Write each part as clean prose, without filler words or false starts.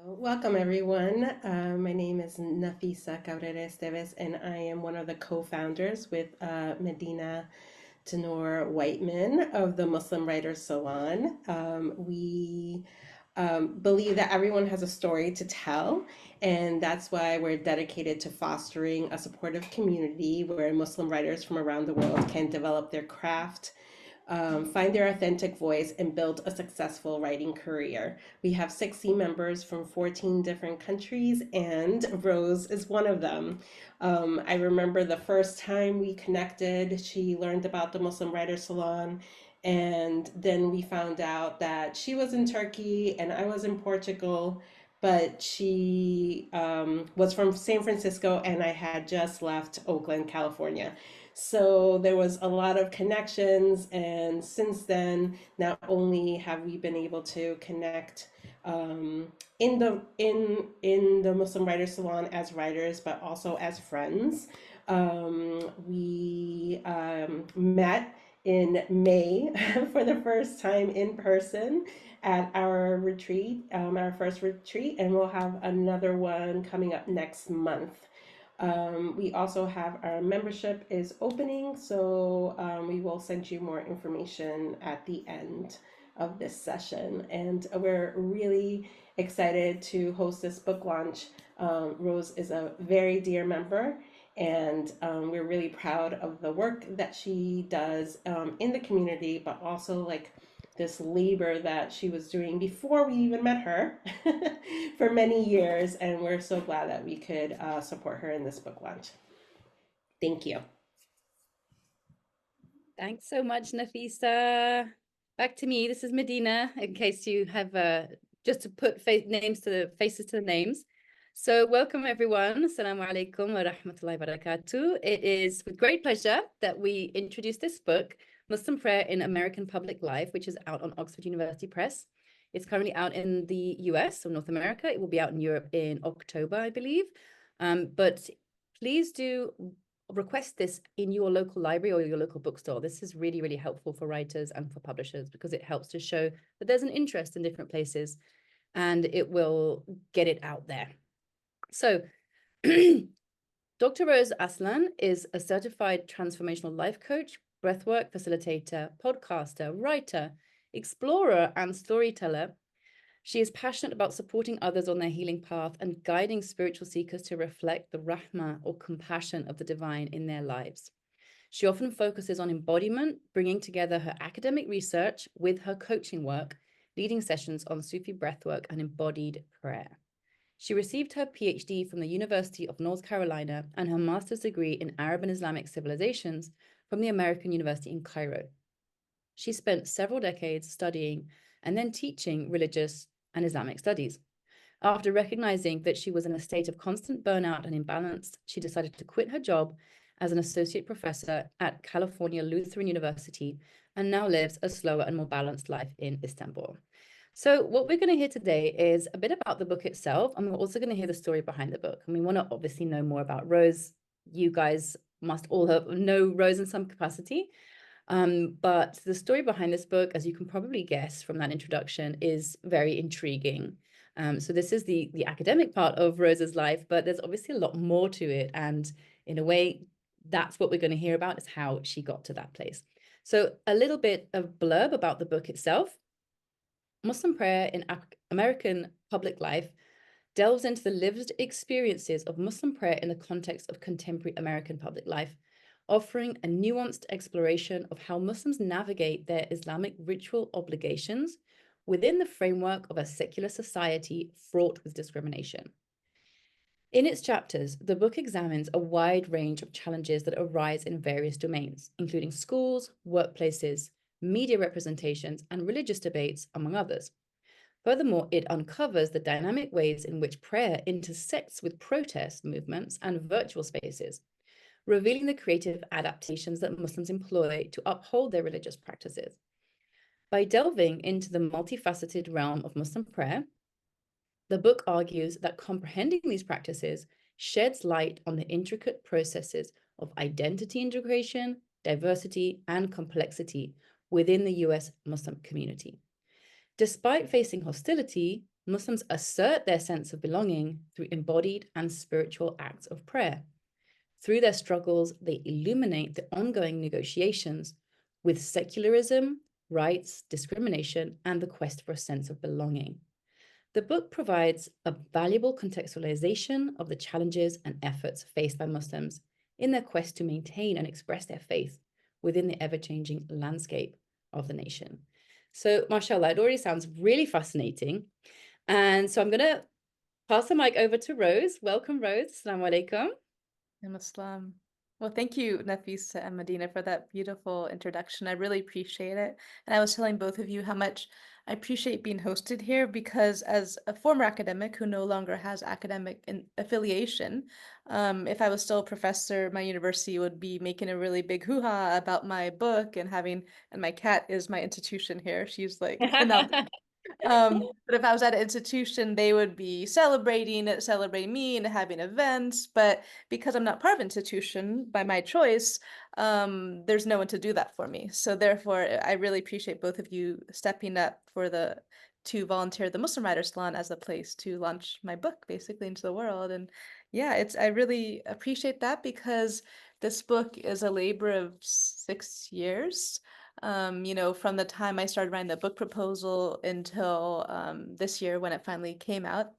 Welcome, everyone. My name is Nafisa Cabrera Esteves, and I am one of the co-founders with Medina Tenor Whiteman of the Muslim Writers Salon. We believe that everyone has a story to tell, and that's why we're dedicated to fostering a supportive community where Muslim writers from around the world can develop their craft, find their authentic voice, and build a successful writing career. We have 60 members from 14 different countries, and Rose is one of them. I remember the first time we connected, she learned about the Muslim Writers Salon. And then we found out that she was in Turkey and I was in Portugal, but she was from San Francisco and I had just left Oakland, California. So there was a lot of connections, and since then, not only have we been able to connect in the Muslim Writers Salon as writers, but also as friends. We met in May for the first time in person at our retreat, our first retreat, and we'll have another one coming up next month. We also have our membership is opening, so we will send you more information at the end of this session. And we're really excited to host this book launch. Rose is a very dear member, and we're really proud of the work that she does in the community, but also like this labor that she was doing before we even met her for many years. And we're so glad that we could support her in this book launch. Thank you. Thanks so much, Nafisa. Back to me. This is Medina, in case you have just to put names to the faces to the names. So welcome, everyone. Assalamu alaikum wa rahmatullahi wa barakatuh. It is with great pleasure that we introduce this book, Muslim Prayer in American Public Life, which is out on Oxford University Press. It's currently out in the US or North America. It will be out in Europe in October, I believe. But please do request this in your local library or your local bookstore. This is really, really helpful for writers and for publishers because it helps to show that there's an interest in different places and it will get it out there. So Dr. Rose Aslan is a certified transformational life coach, breathwork facilitator, podcaster, writer, explorer, and storyteller. She is passionate about supporting others on their healing path and guiding spiritual seekers to reflect the rahmah or compassion of the divine in their lives. She often focuses on embodiment, bringing together her academic research with her coaching work, leading sessions on Sufi breathwork and embodied prayer. She received her PhD from the University of North Carolina and her master's degree in Arab and Islamic civilizations from the American University in Cairo. She spent several decades studying and then teaching religious and Islamic studies. After recognizing that she was in a state of constant burnout and imbalance, she decided to quit her job as an associate professor at California Lutheran University and now lives a slower and more balanced life in Istanbul. So what we're going to hear today is a bit about the book itself, and we're also going to hear the story behind the book. And we want to obviously know more about Rose. You guys must all know Rose in some capacity. But the story behind this book, as you can probably guess from that introduction, is very intriguing. So this is the academic part of Rose's life, but there's obviously a lot more to it. And in a way, that's what we're going to hear about, is how she got to that place. So a little bit of blurb about the book itself. Muslim Prayer in American Public Life delves into the lived experiences of Muslim prayer in the context of contemporary American public life, offering a nuanced exploration of how Muslims navigate their Islamic ritual obligations within the framework of a secular society fraught with discrimination. In its chapters, the book examines a wide range of challenges that arise in various domains, including schools, workplaces, media representations, and religious debates, among others. Furthermore, it uncovers the dynamic ways in which prayer intersects with protest movements and virtual spaces, revealing the creative adaptations that Muslims employ to uphold their religious practices. By delving into the multifaceted realm of Muslim prayer, the book argues that comprehending these practices sheds light on the intricate processes of identity integration, diversity, and complexity within the US Muslim community. Despite facing hostility, Muslims assert their sense of belonging through embodied and spiritual acts of prayer. Through their struggles, they illuminate the ongoing negotiations with secularism, rights, discrimination, and the quest for a sense of belonging. The book provides a valuable contextualization of the challenges and efforts faced by Muslims in their quest to maintain and express their faith within the ever-changing landscape of the nation. So, mashallah, it already sounds really fascinating. And so I'm going to pass the mic over to Rose. Welcome, Rose. Assalamu alaikum. Islam. Well, thank you, Nafisa and Medina, for that beautiful introduction. I really appreciate it. And I was telling both of you how much I appreciate being hosted here because, as a former academic who no longer has academic affiliation, if I was still a professor, my university would be making a really big hoo-ha about my book and my cat is my institution here. She's like, now but if I was at an institution, they would be celebrating me and having events. But because I'm not part of an institution by my choice, there's no one to do that for me. So therefore, I really appreciate both of you stepping up to volunteer the Muslim Writers Salon as a place to launch my book basically into the world. And yeah, I really appreciate that because this book is a labor of 6 years. From the time I started writing the book proposal until this year when it finally came out,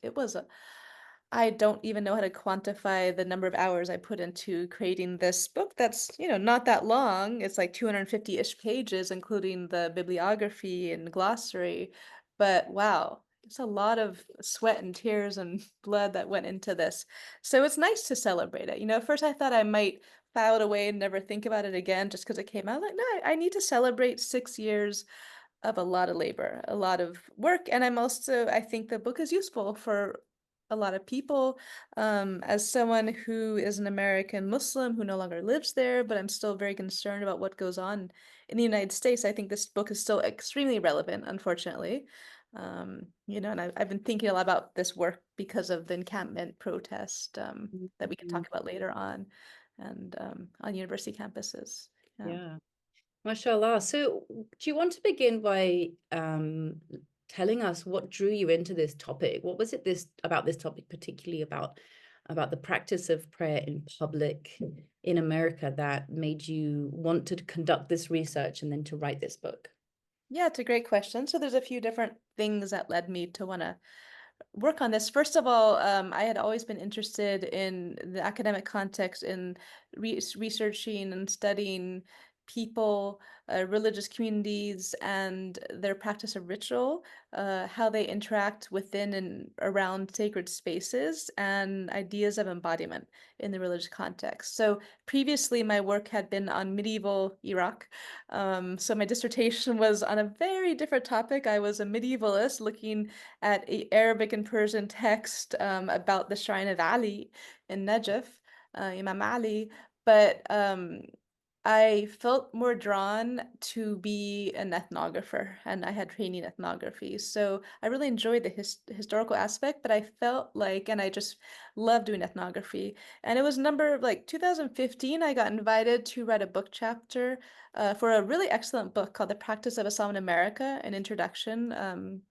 I don't even know how to quantify the number of hours I put into creating this book that's, not that long. It's like 250-ish pages, including the bibliography and glossary. But wow, it's a lot of sweat and tears and blood that went into this. So it's nice to celebrate it. At first I thought I might file it away and never think about it again just because it came out. Like, no, I need to celebrate 6 years of a lot of labor, a lot of work. And I think the book is useful for a lot of people. As someone who is an American Muslim who no longer lives there, but I'm still very concerned about what goes on in the United States, I think this book is still extremely relevant, unfortunately. And I've been thinking a lot about this work because of the encampment protest that we can talk about later on and on university campuses. Yeah. Mashallah. So, do you want to begin by telling us what drew you into this topic? What was it about this topic, particularly about the practice of prayer in public in America, that made you want to conduct this research and then to write this book? Yeah, it's a great question. So there's a few different things that led me to want to work on this. First of all, I had always been interested in the academic context in researching and studying people, religious communities, and their practice of ritual, how they interact within and around sacred spaces, and ideas of embodiment in the religious context. So previously, my work had been on medieval Iraq. So my dissertation was on a very different topic. I was a medievalist looking at Arabic and Persian text about the shrine of Ali in Najaf, Imam Ali. But I felt more drawn to be an ethnographer, and I had training in ethnography. So I really enjoyed the historical aspect, but I felt like, and I just loved doing ethnography. And it was like 2015, I got invited to write a book chapter for a really excellent book called The Practice of Islam in America, an introduction.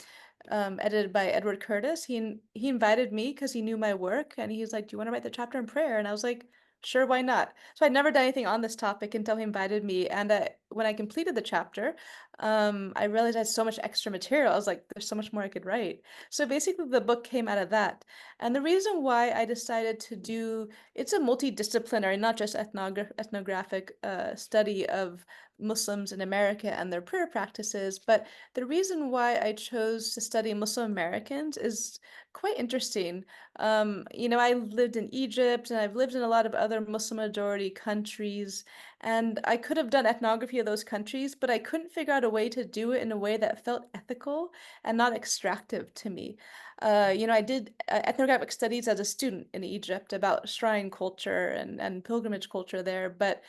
Edited by Edward Curtis. He invited me because he knew my work, and he's like, "Do you want to write the chapter in prayer?" And I was like, "Sure, why not?" So I'd never done anything on this topic until he invited me. And when I completed the chapter, I realized I had so much extra material. I was like, "There's so much more I could write." So basically, the book came out of that. And the reason why I decided to do it's a multidisciplinary, not just ethnographic study of Muslims in America and their prayer practices, but the reason why I chose to study Muslim Americans is quite interesting. I lived in Egypt and I've lived in a lot of other Muslim majority countries, and I could have done ethnography of those countries, but I couldn't figure out a way to do it in a way that felt ethical and not extractive to me. I did ethnographic studies as a student in Egypt about shrine culture and pilgrimage culture there, but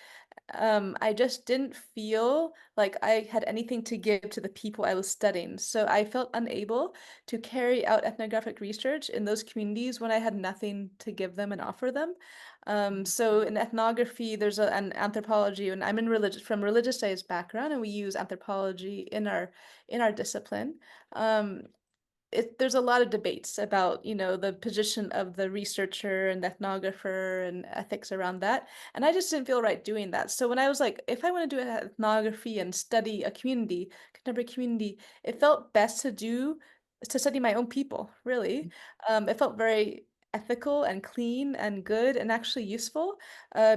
I just didn't feel like I had anything to give to the people I was studying. So I felt unable to carry out ethnographic research in those communities when I had nothing to give them and offer them. So in ethnography, there's an anthropology, and I'm in from religious studies background, and we use anthropology in our discipline. Um, there's a lot of debates about, the position of the researcher and the ethnographer and ethics around that. And I just didn't feel right doing that. So when I was like, if I want to do ethnography and study a community, contemporary community, it felt best to study my own people, really. It felt very ethical and clean and good and actually useful,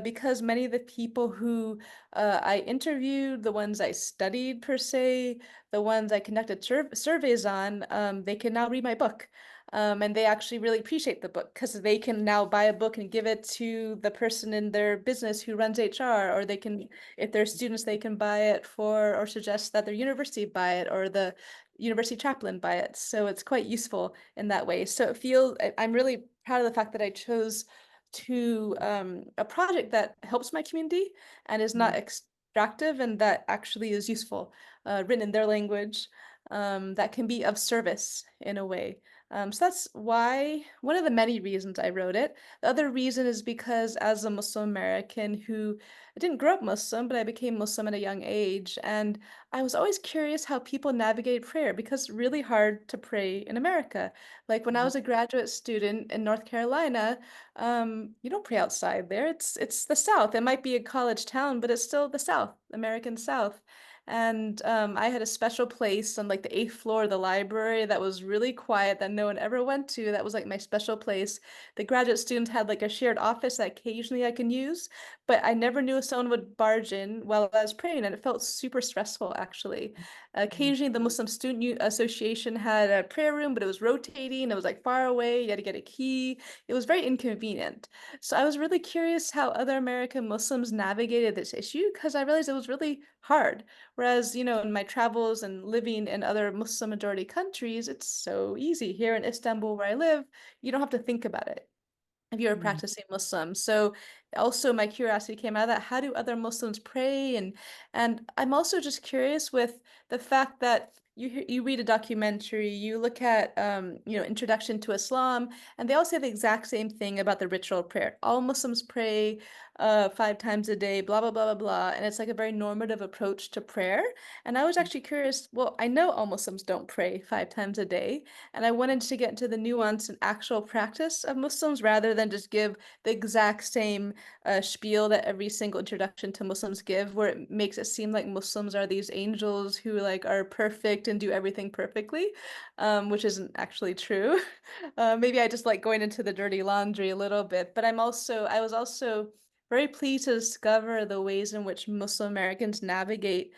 because many of the people who I interviewed, the ones I studied per se, the ones I conducted surveys on, they can now read my book. And they actually really appreciate the book because they can now buy a book and give it to the person in their business who runs HR, or they can, if they're students, they can buy it for, or suggest that their university buy it, or the university chaplain buy it. So it's quite useful in that way. So I'm really proud of the fact that I chose to a project that helps my community and is not extractive, and that actually is useful, written in their language, that can be of service in a way. So that's one of the many reasons I wrote it. The other reason is because as a Muslim American who I didn't grow up Muslim, but I became Muslim at a young age, and I was always curious how people navigate prayer because it's really hard to pray in America. Like when I was a graduate student in North Carolina, you don't pray outside there. It's the South. It might be a college town, but it's still the South, American South. And I had a special place on like the 8th floor of the library that was really quiet that no one ever went to. That was like my special place. The graduate students had like a shared office that occasionally I can use, but I never knew if someone would barge in while I was praying, and it felt super stressful actually. Occasionally, the Muslim Student Association had a prayer room, but it was rotating. It was like far away. You had to get a key. It was very inconvenient. So I was really curious how other American Muslims navigated this issue because I realized it was really hard. Whereas, in my travels and living in other Muslim majority countries, it's so easy. Here in Istanbul, where I live, you don't have to think about it if you're a practicing Muslim. So also my curiosity came out of that. How do other Muslims pray? And I'm also just curious with the fact that you read a documentary, you look at Introduction to Islam, and they all say the exact same thing about the ritual prayer. All Muslims pray 5 times a day, blah blah blah blah blah, and it's like a very normative approach to prayer. And I was actually curious. Well, I know all Muslims don't pray 5 times a day, and I wanted to get into the nuance and actual practice of Muslims rather than just give the exact same spiel that every single introduction to Muslims give, where it makes it seem like Muslims are these angels who like are perfect and do everything perfectly, which isn't actually true. Maybe I just like going into the dirty laundry a little bit, but I was also very pleased to discover the ways in which Muslim Americans navigate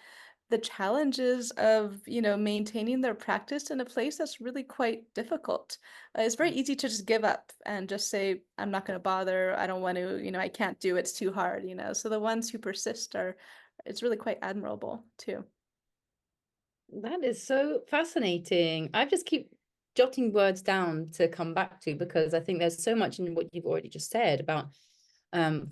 the challenges of, maintaining their practice in a place that's really quite difficult. It's very easy to just give up and just say, I'm not going to bother. I don't want to, I can't do it. It's too hard. So the ones who persist it's really quite admirable too. That is so fascinating. I just keep jotting words down to come back to because I think there's so much in what you've already just said about,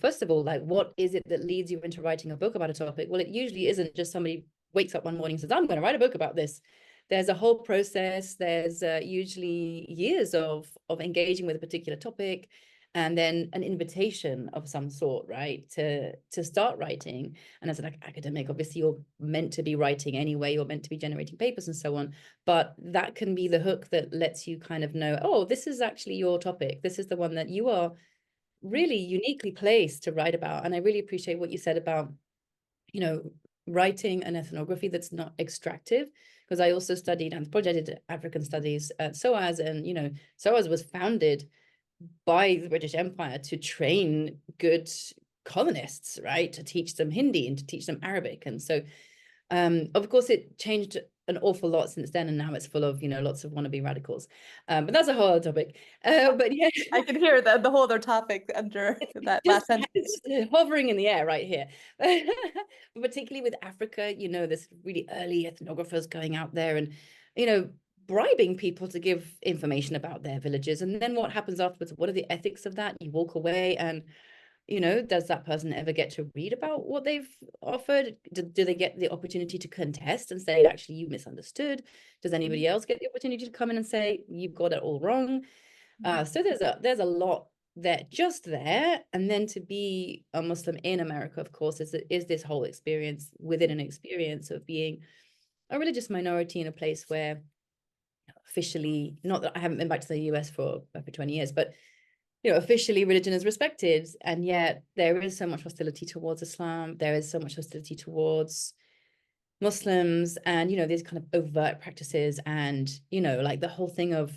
first of all, like what is it that leads you into writing a book about a topic? Well, it usually isn't just somebody wakes up one morning and says, I'm going to write a book about this. There's a whole process. There's usually years of engaging with a particular topic, and then an invitation of some sort, right, to start writing. And as an academic, obviously you're meant to be writing anyway, you're meant to be generating papers and so on, but that can be the hook that lets you kind of know, oh, this is actually your topic, this is the one that you are really uniquely placed to write about. And I really appreciate what you said about, writing an ethnography that's not extractive, because I also studied anthropology. I did African studies at SOAS, and SOAS was founded by the British Empire to train good colonists, right? To teach them Hindi and to teach them Arabic. And so, of course, it changed an awful lot since then, and now it's full of, lots of wannabe radicals. But that's a whole other topic. But yeah, I can hear the whole other topic under that last sentence. It's just hovering in the air right here. But particularly with Africa, there's really early ethnographers going out there and, bribing people to give information about their villages. And then what happens afterwards? What are the ethics of that? You walk away and does that person ever get to read about what they've offered? Do they get the opportunity to contest and say, actually, you misunderstood? Does anybody else get the opportunity to come in and say, you've got it all wrong? So there's a lot there, just there. And then to be a Muslim in America, of course, is this whole experience within an experience of being a religious minority in a place where officially, not that I haven't been back to the US for 20 years, but officially religion is respected, and yet there is so much hostility towards Islam. There is so much hostility towards Muslims, and these kind of overt practices, and like the whole thing of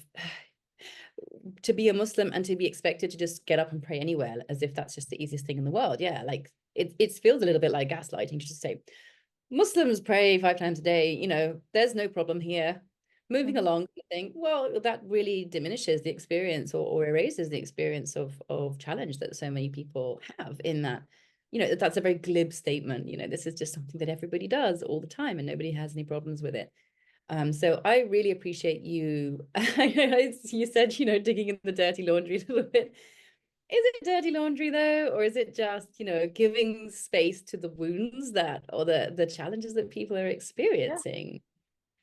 to be a Muslim and to be expected to just get up and pray anywhere as if that's just the easiest thing in the world. Yeah, like it feels a little bit like gaslighting to just say Muslims pray 5 times a day, there's no problem here. Moving along, I think, well, that really diminishes the experience or erases the experience of challenge that so many people have in that, that's a very glib statement. This is just something that everybody does all the time and nobody has any problems with it. So I really appreciate you. You said, digging in the dirty laundry a little bit. Is it dirty laundry though, or is it just, giving space to the wounds or the challenges that people are experiencing?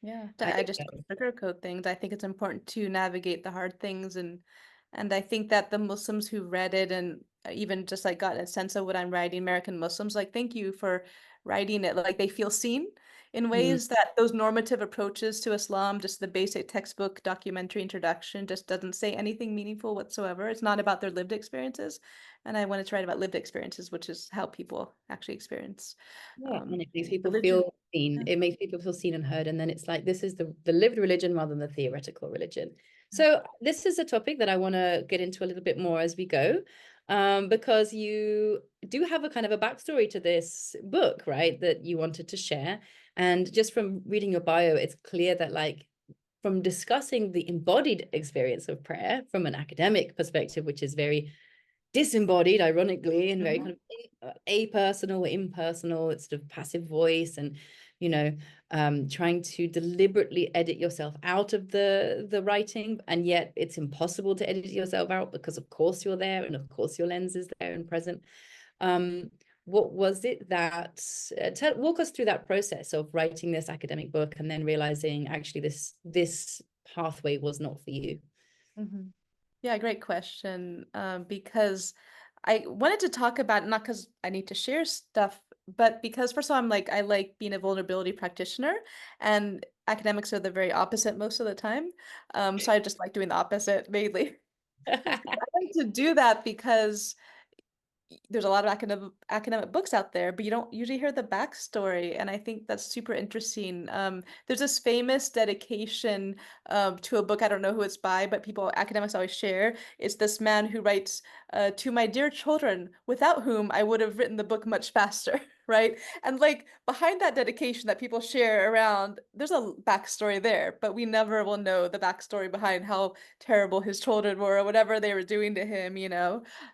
Yeah, I I think just so. don't sugarcoat things. I think it's important to navigate the hard things, and I think that the Muslims who read it and even just like got a sense of what I'm writing, American Muslims, like thank you for writing it. Like they feel seen in Mm, ways that those normative approaches to Islam, just the basic textbook documentary introduction, just doesn't say anything meaningful whatsoever. It's not about their lived experiences, and I wanted to write about lived experiences, which is how people actually experience yeah, and it makes people religion. feel seen. Yeah. It makes people feel seen and heard, and then it's like this is the lived religion rather than the theoretical religion. Yeah. So this is a topic that I want to get into a little bit more as we go, because you do have a kind of a backstory to this book, right? That you wanted to share, and just from reading your bio, it's clear that like from discussing the embodied experience of prayer from an academic perspective, which is very disembodied, ironically, and very kind of apersonal, impersonal. It's sort of passive voice, and trying to deliberately edit yourself out of the writing, and yet it's impossible to edit yourself out because, of course, you're there, and of course, your lens is there and present. What was it that walk us through that process of writing this academic book and then realizing actually this pathway was not for you? Yeah, great question. Because I wanted to talk about not because I need to share stuff, but because first of all, I like being a vulnerability practitioner, and academics are the very opposite most of the time. So I just like doing the opposite mainly. I like to do that because there's a lot of academic books out there, but you don't usually hear the backstory, and I think that's super interesting. There's this famous dedication to a book. I don't know who it's by, but academics always share. It's this man who writes, "To my dear children, without whom I would have written the book much faster." Right? And like behind that dedication that people share around, there's a backstory there, but we never will know the backstory behind how terrible his children were or whatever they were doing to him.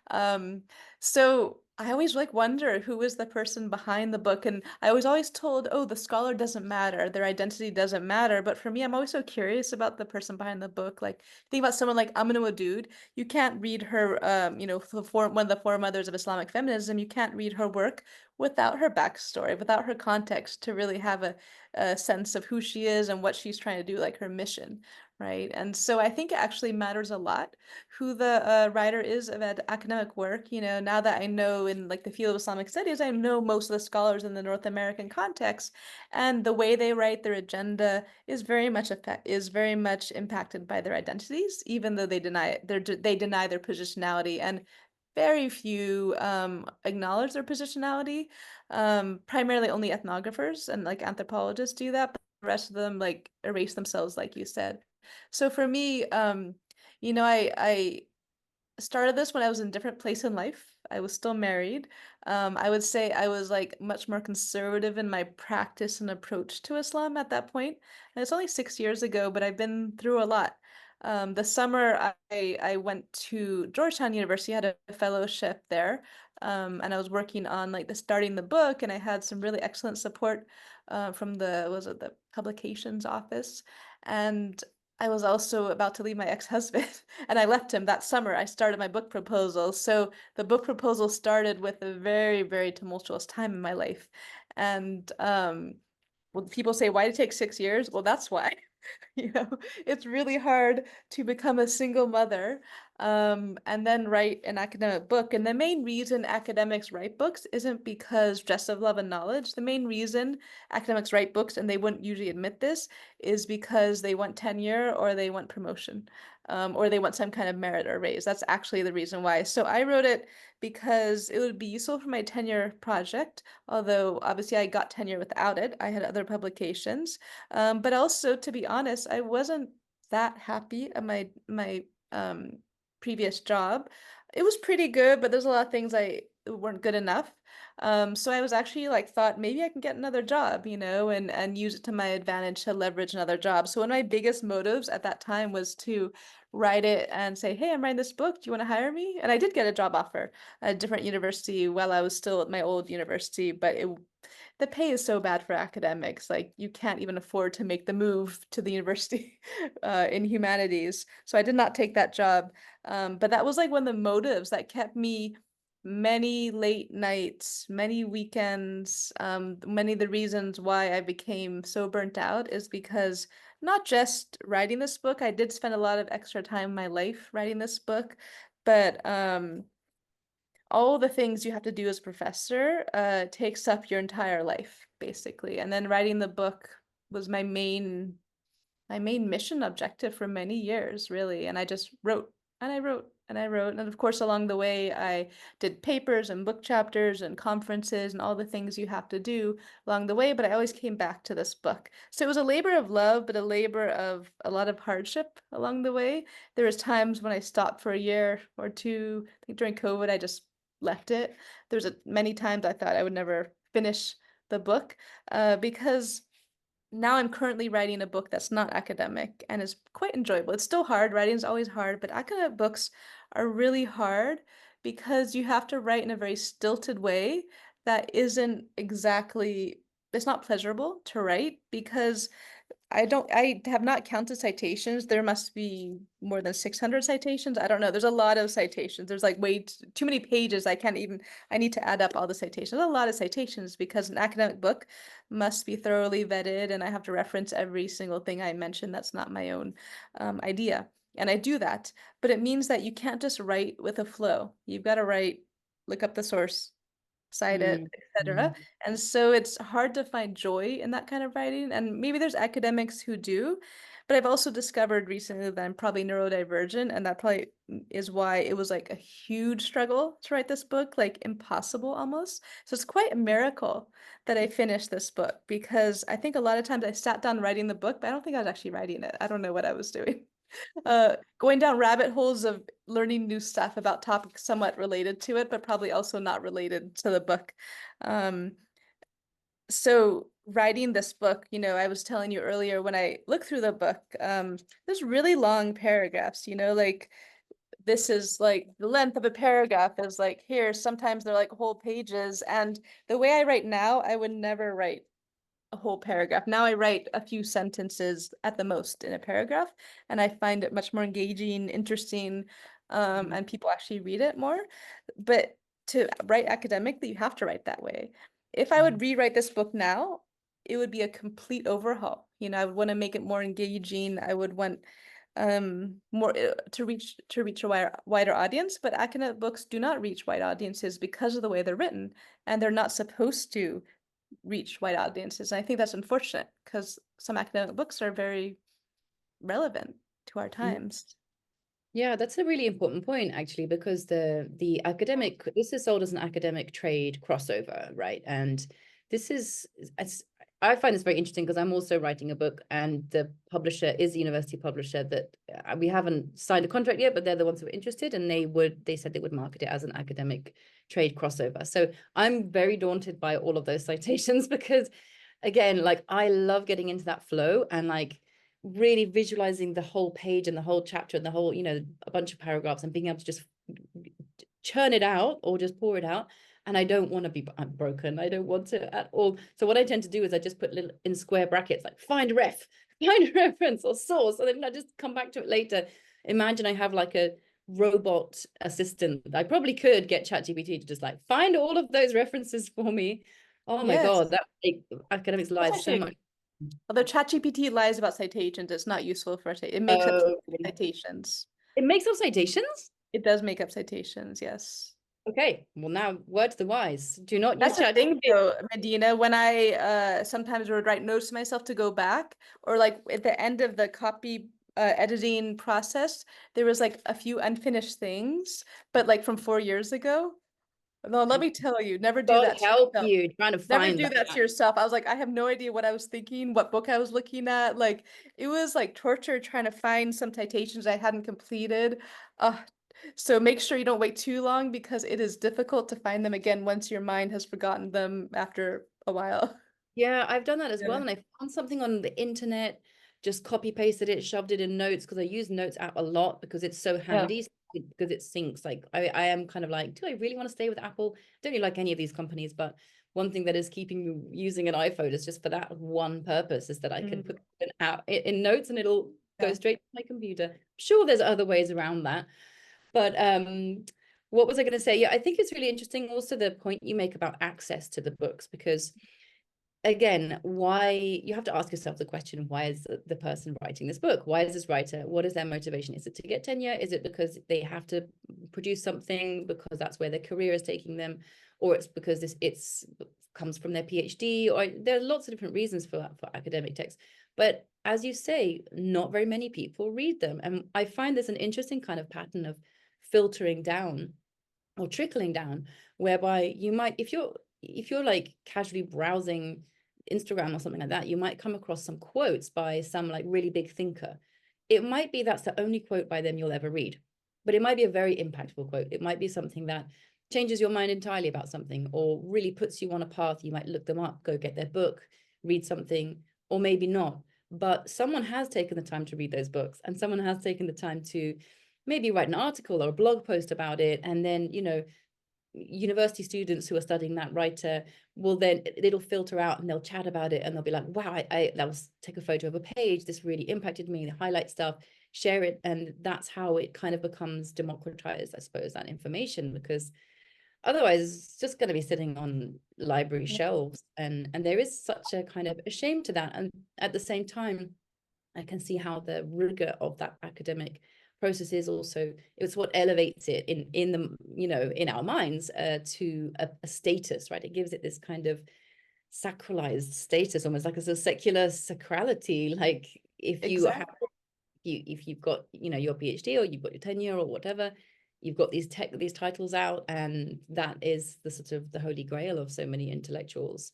Um, so I always like wonder who is the person behind the book, and I was always told, oh, the scholar doesn't matter, their identity doesn't matter. But for me, I'm always so curious about the person behind the book. Like think about someone like Amina Wadud. You can't read her, one of the foremothers of Islamic feminism. You can't read her work without her backstory, without her context, to really have a sense of who she is and what she's trying to do, like her mission, right? And so I think it actually matters a lot who the writer is of academic work. Now that I know in like the field of Islamic studies, I know most of the scholars in the North American context, and the way they write their agenda is very much impacted by their identities, even though they deny their positionality, and very few acknowledge their positionality. Primarily only ethnographers and like anthropologists do that, but the rest of them like erase themselves, like you said. So for me, I started this when I was in a different place in life. I was still married. I would say I was like much more conservative in my practice and approach to Islam at that point. And it's only 6 years ago, but I've been through a lot. The summer I went to Georgetown University, had a fellowship there, and I was working on like the starting the book, and I had some really excellent support from the publications office, and I was also about to leave my ex-husband and I left him that summer. I started my book proposal. So the book proposal started with a very, very tumultuous time in my life. And well, people say, why did it take 6 years? Well, that's why. You know, it's really hard to become a single mother and then write an academic book. And the main reason academics write books isn't because just of love and knowledge. The main reason academics write books, and they wouldn't usually admit this, is because they want tenure or they want promotion or they want some kind of merit or raise. That's actually the reason why. So I wrote it because it would be useful for my tenure project, although obviously I got tenure without it. I had other publications. But also, to be honest, I wasn't that happy at my previous job. It was pretty good, but there's a lot of things I weren't good enough. So I was actually like thought maybe I can get another job, you know, and use it to my advantage to leverage another job. So one of my biggest motives at that time was to write it and say, hey, I'm writing this book. Do you want to hire me? And I did get a job offer at a different university while I was still at my old university, but the pay is so bad for academics. Like you can't even afford to make the move to the university in humanities. So I did not take that job. But that was like one of the motives that kept me many late nights, many weekends. Many of the reasons why I became so burnt out is because not just writing this book, I did spend a lot of extra time in my life writing this book, but all the things you have to do as a professor takes up your entire life, basically. And then writing the book was my main mission objective for many years, really. And I just wrote and I wrote and I wrote. And of course, along the way, I did papers and book chapters and conferences and all the things you have to do along the way. But I always came back to this book. So it was a labor of love, but a labor of a lot of hardship along the way. There was times when I stopped for a year or two. I think during COVID, I just left it. There was many times I thought I would never finish the book because now I'm currently writing a book that's not academic and is quite enjoyable. It's still hard. Writing is always hard, but academic books are really hard because you have to write in a very stilted way that isn't exactly, it's not pleasurable to write because I have not counted citations. There must be more than 600 citations. I don't know. There's a lot of citations. There's like way too many pages. I need to add up all the citations. There's a lot of citations because an academic book must be thoroughly vetted and I have to reference every single thing I mentioned. That's not my own idea. And I do that, but it means that you can't just write with a flow. You've got to write, look up the source, cite it, etc. And so it's hard to find joy in that kind of writing. And maybe there's academics who do, but I've also discovered recently that I'm probably neurodivergent, and that probably is why it was like a huge struggle to write this book, like impossible almost. So it's quite a miracle that I finished this book because I think a lot of times I sat down writing the book, but I don't think I was actually writing it. I don't know what I was doing. Going down rabbit holes of learning new stuff about topics somewhat related to it, but probably also not related to the book. So writing this book, you know, I was telling you earlier when I look through the book, there's really long paragraphs, you know, like this is like the length of a paragraph is like here, sometimes they're like whole pages. And the way I write now, I would never write a whole paragraph. Now I write a few sentences at the most in a paragraph, and I find it much more engaging, interesting, and people actually read it more. But to write academically, you have to write that way. If I would rewrite this book now, it would be a complete overhaul. You know, I would want to make it more engaging. I would want more to reach a wider audience, but academic books do not reach wide audiences because of the way they're written, and they're not supposed to reach wide audiences. And I think that's unfortunate because some academic books are very relevant to our times. Yeah, that's a really important point, actually, because the academic, this is sold as an academic trade crossover, right? And this is, I find this very interesting because I'm also writing a book, and the publisher is a university publisher that we haven't signed a contract yet, but they're the ones who are interested, and they said they would market it as an academic trade crossover. So I'm very daunted by all of those citations because, again, like I love getting into that flow and like really visualizing the whole page and the whole chapter and the whole, you know, a bunch of paragraphs and being able to just churn it out or just pour it out. And I don't want to be broken. I don't want to at all. So what I tend to do is I just put little in square brackets, like find ref, find a reference or source, and then I just come back to it later. Imagine I have like a robot assistant. I probably could get ChatGPT to just like find all of those references for me. Oh my Yes. God, that would make academics' That's lives so actually, much. although ChatGPT lies about citations, it's not useful for it makes up Okay. citations. It makes up citations? It does make up citations, yes. Okay, well now word to the wise. Do not use That's the thing ChatGPT. though, Medina, when I sometimes would write notes to myself to go back, or like at the end of the copy editing process, there was like a few unfinished things, but like from 4 years ago. No, let me tell you, never do God that to help yourself. you trying to Never find do that to that. yourself. I was like, I have no idea what I was thinking, what book I was looking at. Like, it was like torture trying to find some citations I hadn't completed. Uh, so make sure you don't wait too long because it is difficult to find them again once your mind has forgotten them after a while. Yeah, I've done that as well. Yeah. And I found something on the internet, just copy pasted it, shoved it in notes because I use Notes app a lot because it's so Yeah. handy, because it syncs. Like I am kind of like, do I really want to stay with Apple? Don't really like any of these companies, but one thing that is keeping me using an iPhone is just for that one purpose, is that I can Mm, put an app in Notes and it'll go yeah. straight to my computer. Sure, there's other ways around that. But what was I going to say? Yeah, I think it's really interesting also the point you make about access to the books, because again, why you have to ask yourself the question, why is the person writing this book? Why is this writer? What is their motivation? Is it to get tenure? Is it because they have to produce something because that's where their career is taking them? Or it's because it's comes from their PhD? Or there are lots of different reasons for academic texts. But as you say, not very many people read them. And I find there's an interesting kind of pattern of filtering down or trickling down, whereby you might, if you're like casually browsing Instagram or something like that, you might come across some quotes by some like really big thinker. It might be that's the only quote by them you'll ever read, but it might be a very impactful quote. It might be something that changes your mind entirely about something, or really puts you on a path. You might look them up, go get their book, read something, or maybe not. But someone has taken the time to read those books, and someone has taken the time to maybe write an article or a blog post about it. And then, university students who are studying that writer will then, it'll filter out and they'll chat about it and they'll be like, wow, I that was, take a photo of a page, this really impacted me, highlight stuff, share it. And that's how it kind of becomes democratized, I suppose, that information, because otherwise it's just going to be sitting on library shelves. And there is such a kind of a shame to that. And at the same time, I can see how the rigor of that academic process is also, it's what elevates it in the, in our minds, to a status, right? It gives it this kind of sacralized status, almost like it's a secular sacrality. Like if you have, Exactly. if you've got, your PhD or you've got your tenure or whatever, you've got these titles out, and that is the sort of the holy grail of so many intellectuals.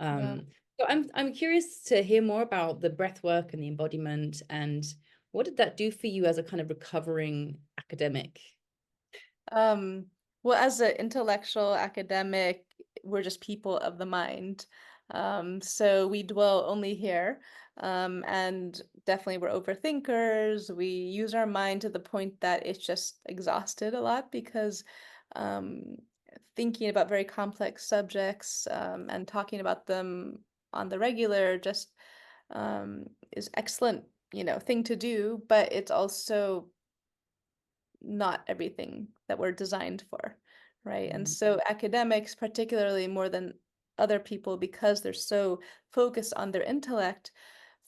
Yeah. So I'm curious to hear more about the breath work and the embodiment, and what did that do for you as a kind of recovering academic? Um, well, as an intellectual academic, we're just people of the mind. So we dwell only here. And definitely we're overthinkers. We use our mind to the point that it's just exhausted a lot because um, thinking about very complex subjects and talking about them on the regular just is excellent, thing to do, but it's also not everything that we're designed for, right? And so academics, particularly more than other people, because they're so focused on their intellect,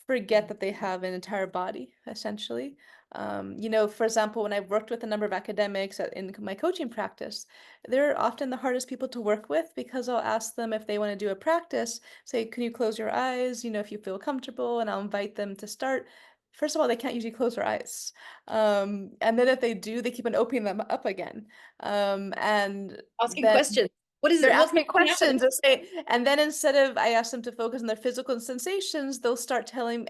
forget that they have an entire body, essentially. For example, when I've worked with a number of academics in my coaching practice, they're often the hardest people to work with because I'll ask them if they want to do a practice, say, can you close your eyes, if you feel comfortable, and I'll invite them to start. First of all, they can't usually close their eyes. And then if they do, they keep on opening them up again. And Asking then questions. What is they're it? What's asking happening? questions and then instead of I ask them to focus on their physical sensations, they'll start telling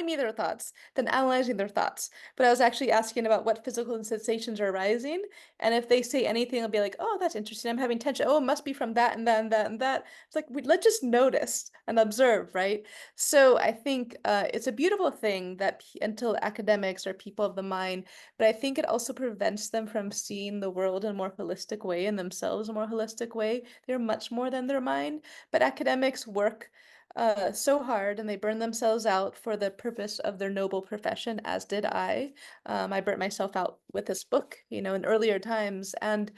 me their thoughts, then analyzing their thoughts. But I was actually asking about what physical sensations are arising, and if they say anything, I'll be like, "Oh, that's interesting. I'm having tension. Oh, it must be from that and that and that and that." It's like let's just notice and observe, right? So I think it's a beautiful thing that until academics are people of the mind, but I think it also prevents them from seeing the world in a more holistic way and themselves in a more holistic way. They're much more than their mind. But academics work so hard, and they burned themselves out for the purpose of their noble profession, as did I. I burnt myself out with this book, you know, in earlier times. And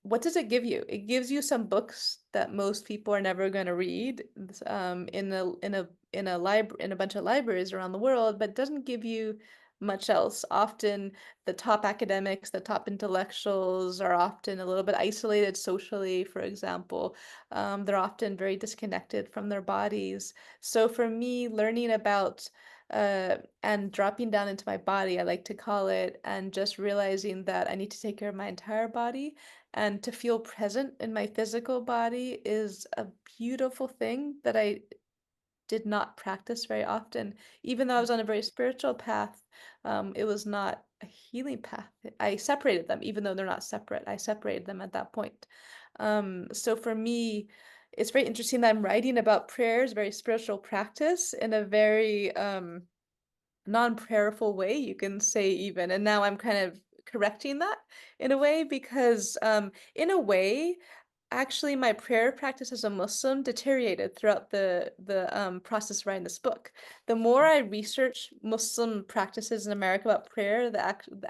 what does it give you? It gives you some books that most people are never going to read, in a bunch of libraries around the world, but doesn't give you much else. Often the top academics, the top intellectuals are often a little bit isolated socially, for example. They're often very disconnected from their bodies. So for me, learning about and dropping down into my body, I like to call it, and just realizing that I need to take care of my entire body and to feel present in my physical body is a beautiful thing that I did not practice very often. Even though I was on a very spiritual path, it was not a healing path. I separated them, even though they're not separate. I separated them at that point. So for me, it's very interesting that I'm writing about prayers, very spiritual practice, in a very non-prayerful way, you can say even. And now I'm kind of correcting that in a way because in a way actually my prayer practice as a Muslim deteriorated throughout the process of writing this book. The more I research Muslim practices in America about prayer,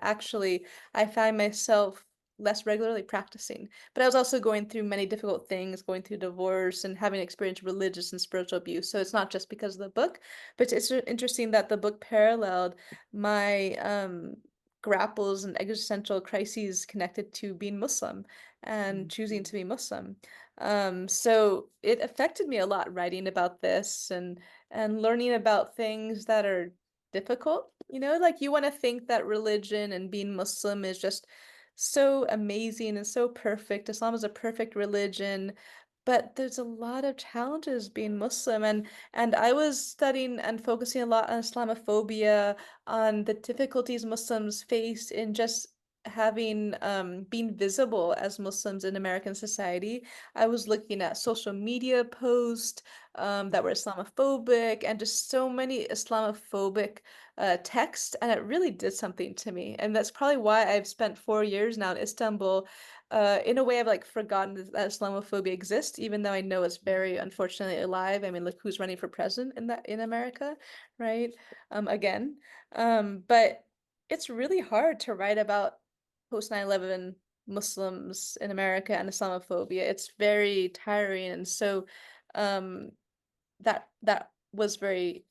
actually I find myself less regularly practicing. But I was also going through many difficult things, going through divorce and having experienced religious and spiritual abuse. So it's not just because of the book, but it's interesting that the book paralleled my grapples and existential crises connected to being Muslim and choosing to be Muslim. So it affected me a lot writing about this and learning about things that are difficult. You know, like you want to think that religion and being Muslim is just so amazing and so perfect. Islam is a perfect religion, but there's a lot of challenges being Muslim. And I was studying and focusing a lot on Islamophobia, on the difficulties Muslims face in just having being visible as Muslims in American society. I was looking at social media posts that were Islamophobic and just so many Islamophobic texts, and it really did something to me. And that's probably why I've spent 4 years now in Istanbul. In a way, I've like forgotten that Islamophobia exists, even though I know it's very unfortunately alive. I mean, look who's running for president in America, right? Again. But it's really hard to write about post 9/11 Muslims in America and Islamophobia. It's very tiring, and so um, that was very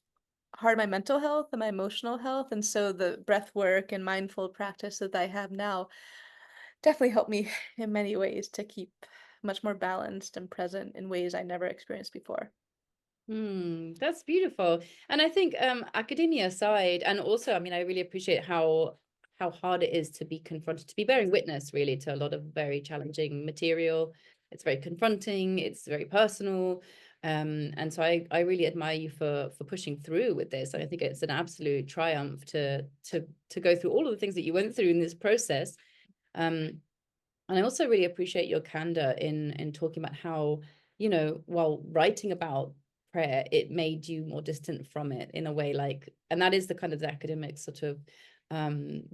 hard on my mental health and my emotional health. And so the breath work and mindful practice that I have now definitely helped me in many ways to keep much more balanced and present in ways I never experienced before. That's beautiful. And I think academia aside, and also, I mean, I really appreciate how hard it is to be confronted, to be bearing witness really to a lot of very challenging material. It's very confronting, it's very personal. And so I really admire you for pushing through with this. I think it's an absolute triumph to go through all of the things that you went through in this process. Um, and I also really appreciate your candor in talking about how, you know, while writing about prayer, it made you more distant from it in a way, like, and that is the kind of the academic sort of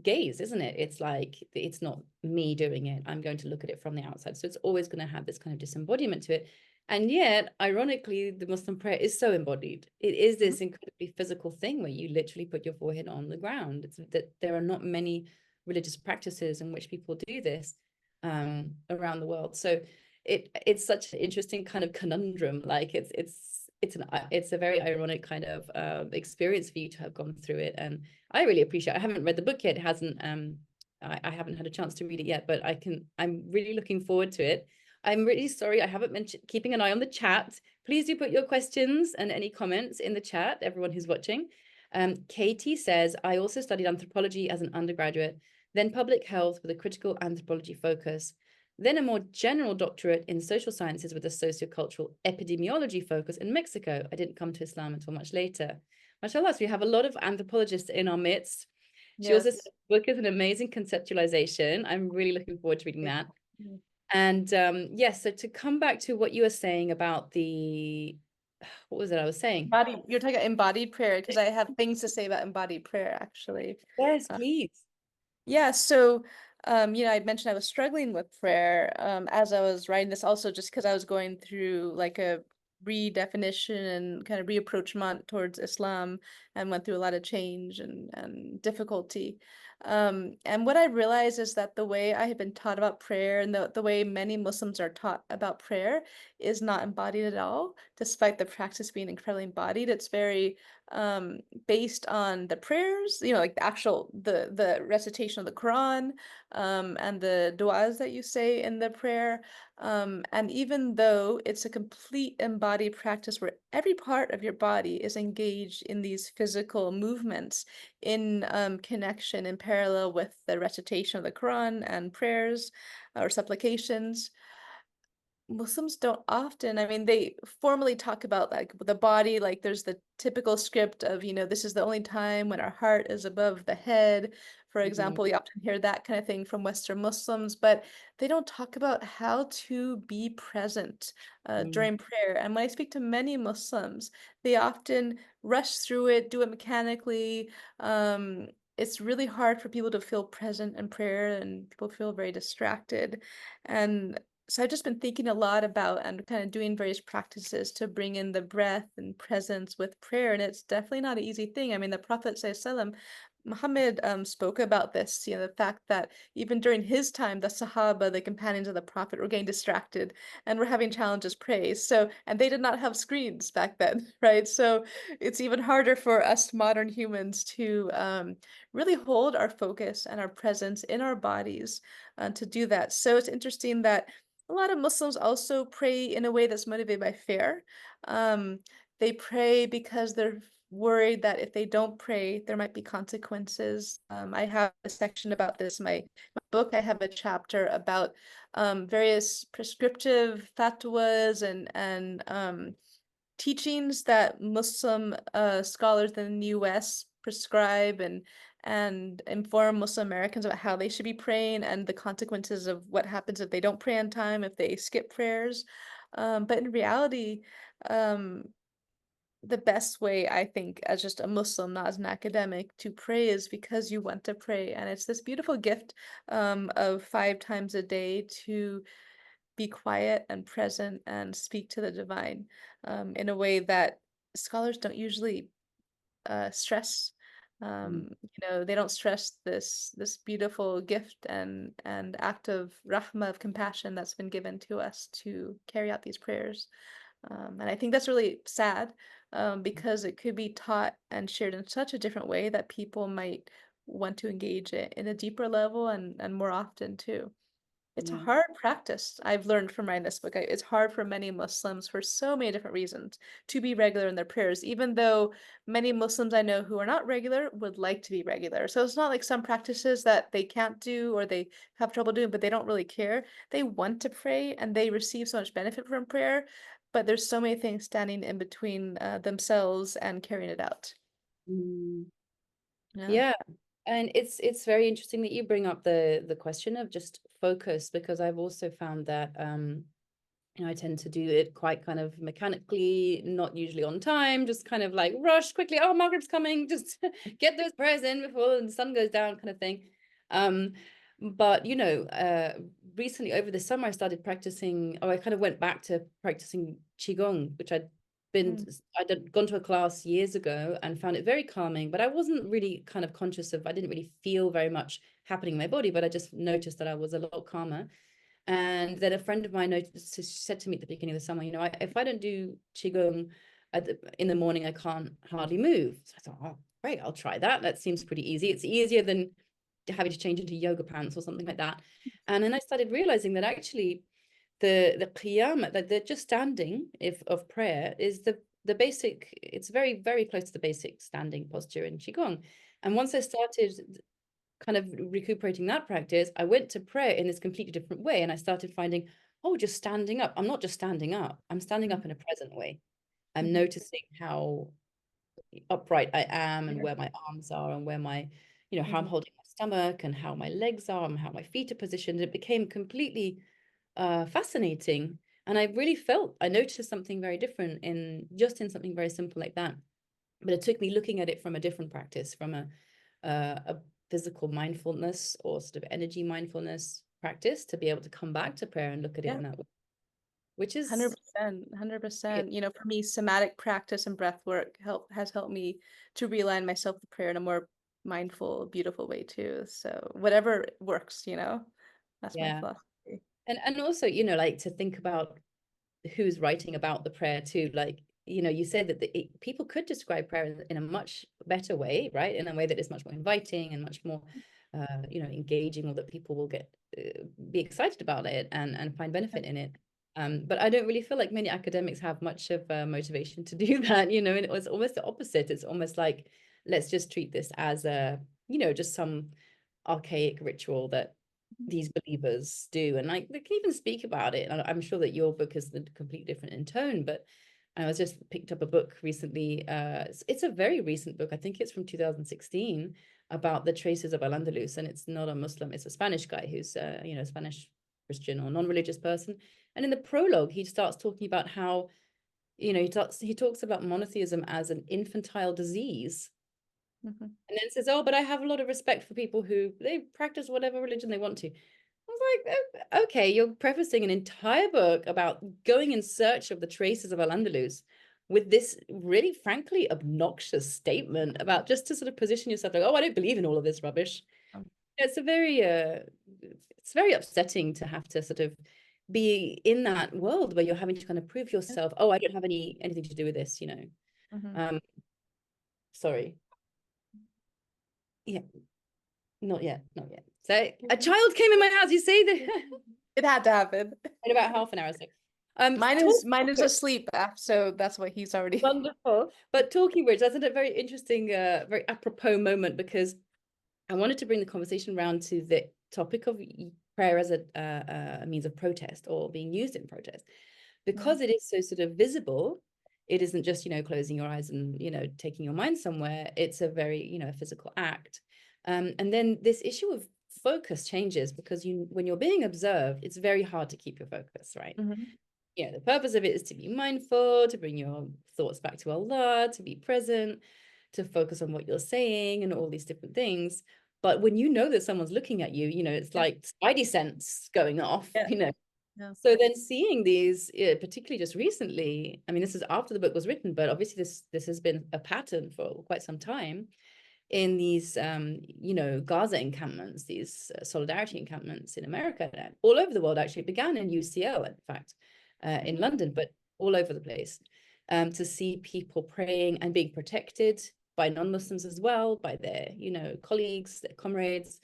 gaze, isn't it? It's like, it's not me doing it. I'm going to look at it from the outside. So it's always going to have this kind of disembodiment to it. And yet, ironically, the Muslim prayer is so embodied. It is this incredibly physical thing where you literally put your forehead on the ground. It's that there are not many religious practices in which people do this around the world. So it's such an interesting kind of conundrum. Like it's a very ironic kind of experience for you to have gone through it. And I really appreciate it. I haven't read the book yet. It hasn't I haven't had a chance to read it yet, but I'm really looking forward to it. I'm really sorry I haven't mentioned keeping an eye on the chat. Please do put your questions and any comments in the chat, everyone who's watching. Katie says, I also studied anthropology as an undergraduate, then public health with a critical anthropology focus, then a more general doctorate in social sciences with a sociocultural epidemiology focus in Mexico. I didn't come to Islam until much later. Mashallah, so we have a lot of anthropologists in our midst. She also said the book is an amazing conceptualization. I'm really looking forward to reading that. And yes, so to come back to what you were saying about what was it I was saying? You're talking about embodied prayer, because I have things to say about embodied prayer, actually. Yes, please. Yeah, so you know, I mentioned I was struggling with prayer as I was writing this, also just because I was going through like a redefinition and kind of reapproachment towards Islam, and went through a lot of change and difficulty. And what I realized is that the way I had been taught about prayer, and the way many Muslims are taught about prayer, is not embodied at all, despite the practice being incredibly embodied. It's very based on the prayers, like the actual the recitation of the Quran, and the du'as that you say in the prayer. And even though it's a complete embodied practice where every part of your body is engaged in these physical movements in connection in parallel with the recitation of the Quran and prayers or supplications, Muslims don't often, I mean, they formally talk about like the body, like there's the typical script of, this is the only time when our heart is above the head. For Mhm. example, you often hear that kind of thing from Western Muslims, but they don't talk about how to be present Mm. during prayer. And when I speak to many Muslims, they often rush through it, do it mechanically. It's really hard for people to feel present in prayer, and people feel very distracted. And so I've just been thinking a lot about and kind of doing various practices to bring in the breath and presence with prayer. And it's definitely not an easy thing. I mean, the Prophet ﷺ, Muhammad spoke about this, the fact that even during his time, the Sahaba, the companions of the Prophet, were getting distracted and were having challenges praise. So, and they did not have screens back then, right? So it's even harder for us modern humans to really hold our focus and our presence in our bodies to do that. So it's interesting that a lot of Muslims also pray in a way that's motivated by fear. Um, they pray because they're worried that if they don't pray, there might be consequences. I have a section about this in my book. I have a chapter about various prescriptive fatwas and teachings that Muslim scholars in the US prescribe and inform Muslim Americans about how they should be praying and the consequences of what happens if they don't pray on time, if they skip prayers. But in reality, um, the best way, I think, as just a Muslim, not as an academic, to pray is because you want to pray. And it's this beautiful gift of 5 times a day to be quiet and present and speak to the divine in a way that scholars don't usually stress. Mm. They don't stress this beautiful gift and act of rahmah, of compassion, that's been given to us to carry out these prayers. And I think that's really sad because it could be taught and shared in such a different way that people might want to engage it in a deeper level and more often too. It's a Yeah. hard practice. I've learned from writing this book. It's hard for many Muslims for so many different reasons to be regular in their prayers, even though many Muslims I know who are not regular would like to be regular. So it's not like some practices that they can't do or they have trouble doing, but they don't really care. They want to pray and they receive so much benefit from prayer, but there's so many things standing in between themselves and carrying it out. Mm. Yeah. Yeah. And it's very interesting that you bring up the question of just focus, because I've also found that I tend to do it quite kind of mechanically, not usually on time, just kind of like rush quickly. Oh, Maghrib's coming, just get those prayers in before the sun goes down, kind of thing. But recently over the summer, I started practicing, or I kind of went back to practicing Qigong, which Mm. I'd gone to a class years ago and found it very calming, but I wasn't really kind of conscious of, I didn't really feel very much happening in my body, but I just noticed that I was a lot calmer. And then a friend of mine noticed, she said to me at the beginning of the summer, if I don't do Qigong in the morning, I can't hardly move. So I thought, oh, great, I'll try that. That seems pretty easy. It's easier than having to change into yoga pants or something like that. And then I started realizing that actually the qiyam, that the just standing of prayer is the basic, it's very, very close to the basic standing posture in Qigong. And once I started kind of recuperating that practice, I went to prayer in this completely different way. And I started finding, oh, just standing up. I'm not just standing up, I'm standing up in a present way. I'm Mhm. noticing how upright I am and Yeah. where my arms are and where my, how I'm Mhm. holding my stomach and how my legs are and how my feet are positioned. It became completely fascinating. And I noticed something very different in something very simple like that. But it took me looking at it from a different practice, from a physical mindfulness or sort of energy mindfulness practice, to be able to come back to prayer and look at it Yeah. in that way. which is 100%, 100%. You know, for me, somatic practice and breath work has helped me to realign myself with prayer in a more mindful, beautiful way too. So whatever works, you know, that's my yeah. philosophy. And also, you know, like to think about who's writing about the prayer too. Like, you know, you said that people could describe prayer in a much better way, right? In a way that is much more inviting and much more, you know, engaging, or that people will get be excited about it and find benefit in it. But I don't really feel like many academics have much of motivation to do that, you know, and it was almost the opposite. It's almost like, let's just treat this as a, you know, just some archaic ritual that these believers do. And like they can even speak about it. And I'm sure that your book is completely different in tone, but I was just picked up a book recently. It's a very recent book. I think it's from 2016, about the traces of Al-Andalus. And it's not a Muslim, it's a Spanish guy who's you know, Spanish Christian or non-religious person. And in the prologue, he starts talking about how, you know, he talks about monotheism as an infantile disease. Mhm. And then says, oh, but I have a lot of respect for people who they practice whatever religion they want to. I was like, "Oh, okay, you're prefacing an entire book about going in search of the traces of Al-Andalus with this really, frankly, obnoxious statement about just to sort of position yourself like, oh, I don't believe in all of this rubbish." It's a very, it's very upsetting to have to sort of be in that world where you're having to kind of prove yourself. Oh, I don't have anything to do with this, you know. Mhm. Sorry. Yeah. Not yet, not yet. So a child came in my house, you see, It had to happen. in about half an hour or so. Mine is asleep, so that's why he's already. Wonderful. But talking bridge, that's a very interesting, very apropos moment, because I wanted to bring the conversation around to the topic of prayer as a means of protest, or being used in protest, because it is so sort of visible. It isn't just, you know, closing your eyes and, you know, taking your mind somewhere. It's a very, you know, physical act. And then this issue of focus changes, because when you're being observed, it's very hard to keep your focus, right? Mhm. You know, the purpose of it is to be mindful, to bring your thoughts back to Allah, to be present, to focus on what you're saying and all these different things. But when you know that someone's looking at you, you know, it's Yeah. like spidey sense going off, Yeah. you know. Yeah. So then seeing these, particularly just recently, I mean, this is after the book was written, but obviously this has been a pattern for quite some time in these, you know, Gaza encampments, these solidarity encampments in America, all over the world. Actually, it began in UCL, in fact, in London, but all over the place, to see people praying and being protected by non-Muslims as well, by their, you know, colleagues, their comrades.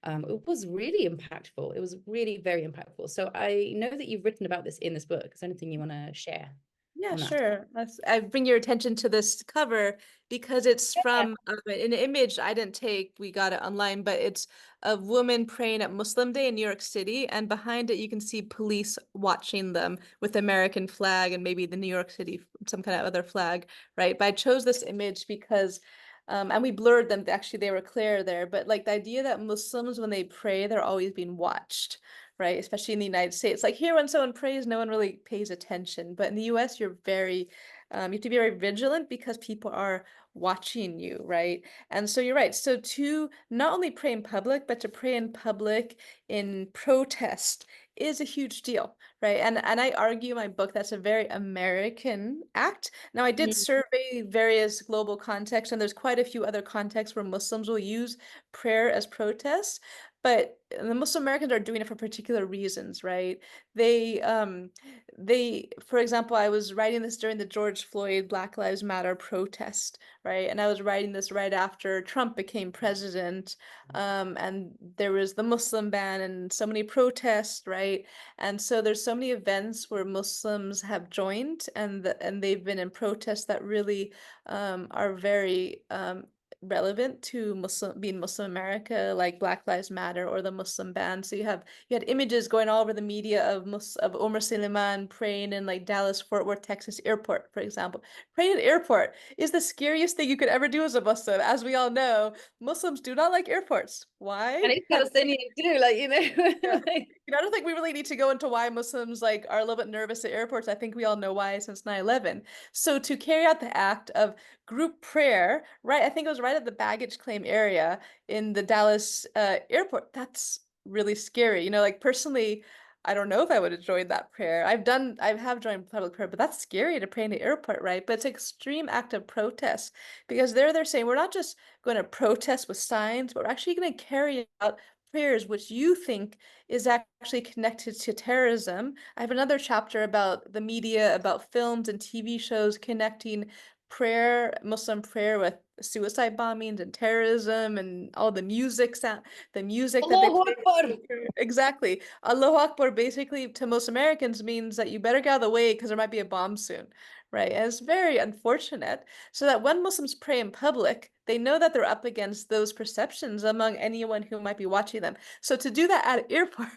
It was really impactful. It was really very impactful. So I know that you've written about this in this book. Is there anything you want to share Yeah, on that? sure. I bring your attention to this cover because it's Yeah. from an image I didn't take. We got it online, but it's a woman praying at Muslim Day in New York City, and behind it you can see police watching them with the American flag and maybe the New York City, some kind of other flag, right? But I chose this image because, and we blurred them. Actually, they were clear there, but like the idea that Muslims, when they pray, they're always being watched, right? Especially in the United States. Like here, when someone prays, no one really pays attention. But in the US, you have to be very vigilant because people are watching you, right? And so you're right. So to not only pray in public, but to pray in public in protest is a huge deal, right? And I argue in my book that's a very American act. Now, I did Mm. survey various global contexts, and there's quite a few other contexts where Muslims will use prayer as protest. But the Muslim Americans are doing it for particular reasons, right? They, for example, I was writing this during the George Floyd Black Lives Matter protest, right? And I was writing this right after Trump became president, and there was the Muslim ban and so many protests, right? And so there's so many events where Muslims have joined, and they've been in protests that really are very relevant to being Muslim America, like Black Lives Matter or the Muslim ban. So you had images going all over the media of Omar Suleiman praying in like Dallas Fort Worth, Texas airport, for example. Praying at an airport is the scariest thing you could ever do as a Muslim. As we all know, Muslims do not like airports. Why? And it's Palestinian too, like, you Yeah. know. Like, You know, I don't think we really need to go into why Muslims like are a little bit nervous at airports. I think we all know why since 9/11. So to carry out the act of group prayer, right? I think it was right at the baggage claim area in the Dallas airport. That's really scary. You know, like personally, I don't know if I would have joined that prayer. I have joined public prayer, but that's scary to pray in the airport, right? But it's an extreme act of protest because they're saying we're not just going to protest with signs, but we're actually going to carry out prayers which you think is actually connected to terrorism. I have another chapter about the media, about films and TV shows connecting prayer, Muslim prayer with suicide bombings and terrorism and all the music sound, the music that they Allahu play. Akbar. Exactly. Allahu Akbar basically to most Americans means that you better get out of the way because there might be a bomb soon, right? And it's very unfortunate. So that when Muslims pray in public, they know that they're up against those perceptions among anyone who might be watching them. So to do that at an airport,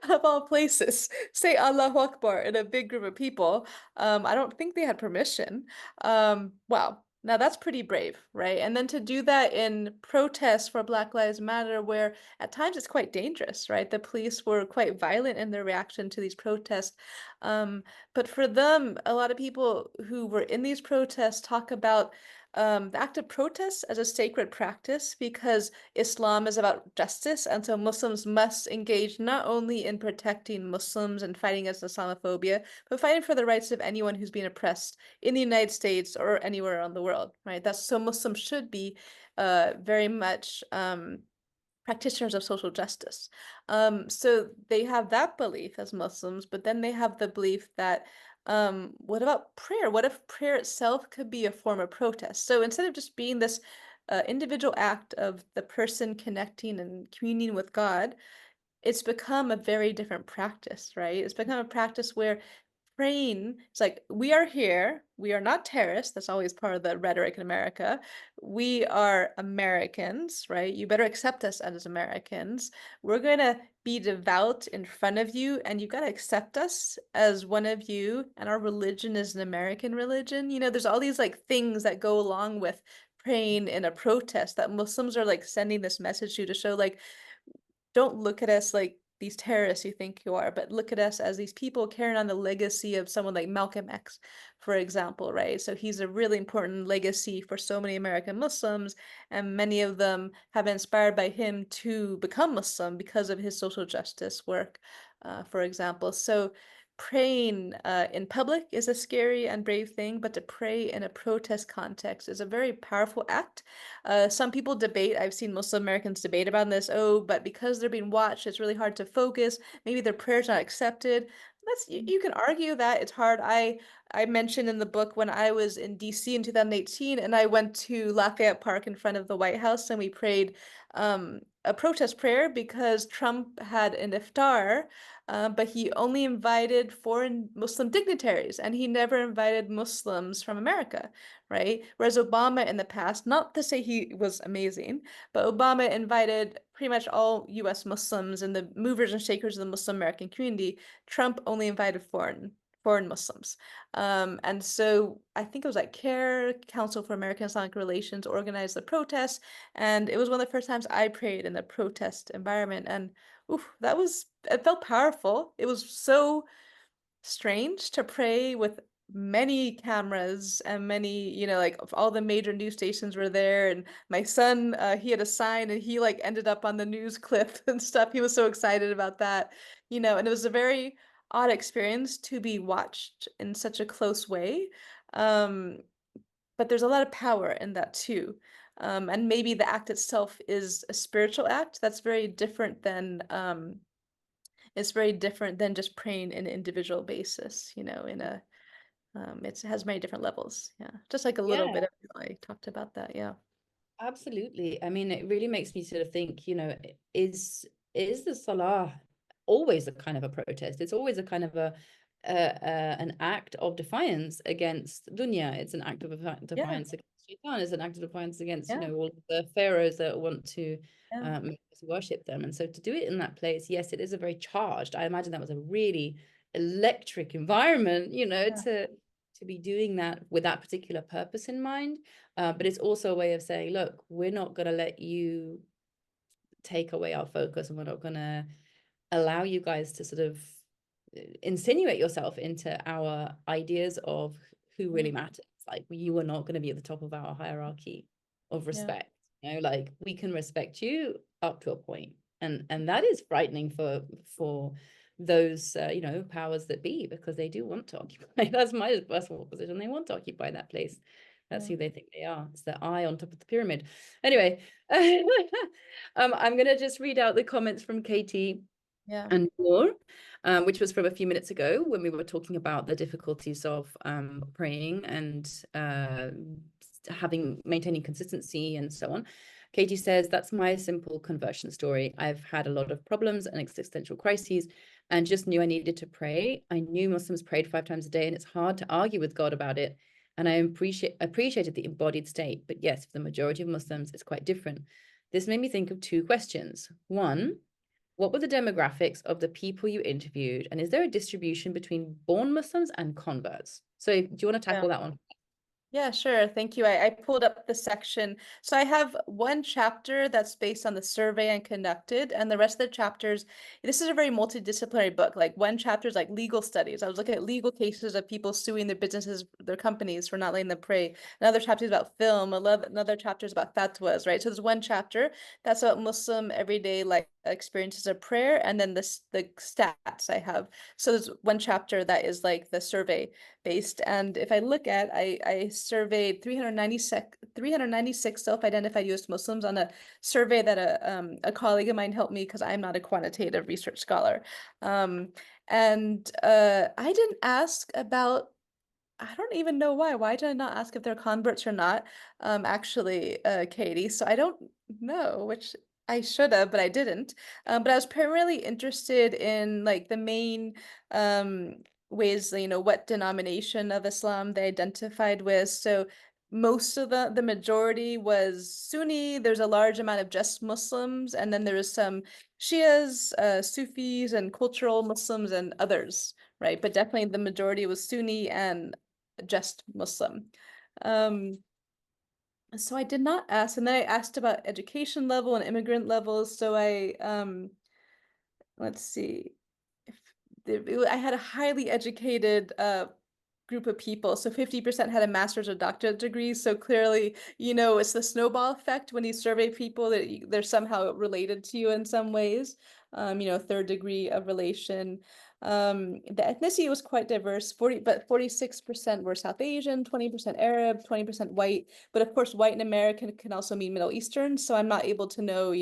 of all places, say Allahu Akbar in a big group of people, I don't think they had permission. Wow. Now that's pretty brave, right? And then to do that in protest for Black Lives Matter, where at times it's quite dangerous, right? The police were quite violent in their reaction to these protests. But for them, a lot of people who were in these protests talk about the act of protest as a sacred practice because Islam is about justice, and so Muslims must engage not only in protecting Muslims and fighting against Islamophobia, but fighting for the rights of anyone who's being oppressed in the United States or anywhere around the world, right? That's so Muslims should be very much practitioners of social justice. So they have that belief as Muslims, but then they have the belief that what about prayer? What if prayer itself could be a form of protest? So instead of just being this individual act of the person connecting and communing with God, it's become a very different practice, right? It's become a practice where praying, it's like, we are here, we are not terrorists. That's always part of the rhetoric in America. We are Americans, right? You better accept us as Americans. We're going to be devout in front of you, and you got to accept us as one of you. And our religion is an American religion. You know, there's all these like things that go along with praying in a protest that Muslims are like sending this message to show like, don't look at us like these terrorists you think you are, but look at us as these people carrying on the legacy of someone like Malcolm X, for example, right? So he's a really important legacy for so many American Muslims, and many of them have been inspired by him to become Muslim because of his social justice work, for example. So praying in public is a scary and brave thing, but to pray in a protest context is a very powerful act. Some people debate, I've seen Muslim Americans debate about this, oh, but because they're being watched, it's really hard to focus. Maybe their prayer's not accepted. That's you can argue that it's hard. I mentioned in the book when I was in DC in 2018 and I went to Lafayette Park in front of the White House and we prayed a protest prayer because Trump had an iftar, but he only invited foreign Muslim dignitaries and he never invited Muslims from America, right? Whereas Obama in the past, not to say he was amazing, but Obama invited pretty much all US Muslims and the movers and shakers of the Muslim American community. Trump only invited foreign Muslims. And so I think it was like CARE, Council for American Islamic Relations, organized the protests. And it was one of the first times I prayed in a protest environment. And oof, it felt powerful. It was so strange to pray with many cameras and many, you know, like all the major news stations were there. And my son, he had a sign and he like ended up on the news clip and stuff. He was so excited about that, you know, and it was a very odd experience to be watched in such a close way. Um, but there's a lot of power in that too. And maybe the act itself is a spiritual act that's very different than it's very different than just praying in an individual basis, you know, in a it has many different levels. Yeah. Just like a little Yeah, bit of I talked about that. Yeah. absolutely. I mean, it really makes me sort of think, you know, is the Salah always a kind of a protest? It's always a kind of an act of defiance against dunya. It's an act of Yeah. defiance against shaitan. It's an act of defiance against, you Yeah. know, all of the pharaohs that want to Yeah. make us worship them. And so to do it in that place, yes, it is a very charged. I imagine that was a really electric environment, you know, Yeah. to be doing that with that particular purpose in mind. But it's also a way of saying, look, we're not going to let you take away our focus, and we're not going to allow you guys to sort of insinuate yourself into our ideas of who Yeah. really matters. Like, you are not going to be at the top of our hierarchy of Yeah. respect. You know, like, we can respect you up to a point, and that is frightening for those powers that be, because they do want to occupy. That's my personal position. They want to occupy that place. That's who they think they are. It's the eye on top of the pyramid. Anyway, I'm gonna just read out the comments from Katie Yeah. and more, which was from a few minutes ago when we were talking about the difficulties of praying and maintaining consistency and so on. Katie says, that's my simple conversion story. I've had a lot of problems and existential crises and just knew I needed to pray. I knew Muslims prayed 5 times a day, and it's hard to argue with God about it. And I appreciated the embodied state. But yes, for the majority of Muslims, it's quite different. This made me think of 2 questions. One, what were the demographics of the people you interviewed? And is there a distribution between born Muslims and converts? So do you want to tackle that one? Yeah, sure. Thank you. I pulled up the section. So I have one chapter that's based on the survey I conducted, and the rest of the chapters, this is a very multidisciplinary book. Like one chapter is like legal studies. I was looking at legal cases of people suing their businesses, their companies for not letting them pray. Another chapter is about film. Another chapter is about fatwas, right? So there's one chapter that's about Muslim everyday life experiences of prayer, and then the stats I have. So there's one chapter that is like the survey based. And if I look at, I surveyed 396 self-identified U.S. Muslims on a survey that a colleague of mine helped me because I'm not a quantitative research scholar. I didn't ask about, I don't even know why. Why did I not ask if they're converts or not? Actually, Katie. So I don't know, which I should have, but I didn't. But I was primarily interested in like the main ways, what denomination of Islam they identified with. So most of the majority was Sunni. There's a large amount of just Muslims, and then there was some Shias, Sufis, and cultural Muslims and others, right? But definitely the majority was Sunni and just Muslim. So I did not ask, and then I asked about education level and immigrant levels. So let's see, I had a highly educated group of people. So 50% had a master's or doctorate degree. So clearly, it's the snowball effect when you survey people that they're somehow related to you in some ways. 3rd degree of relation. The ethnicity was quite diverse, 46% were South Asian, 20% Arab, 20% white. But of course, white and American can also mean Middle Eastern. So I'm not able to know,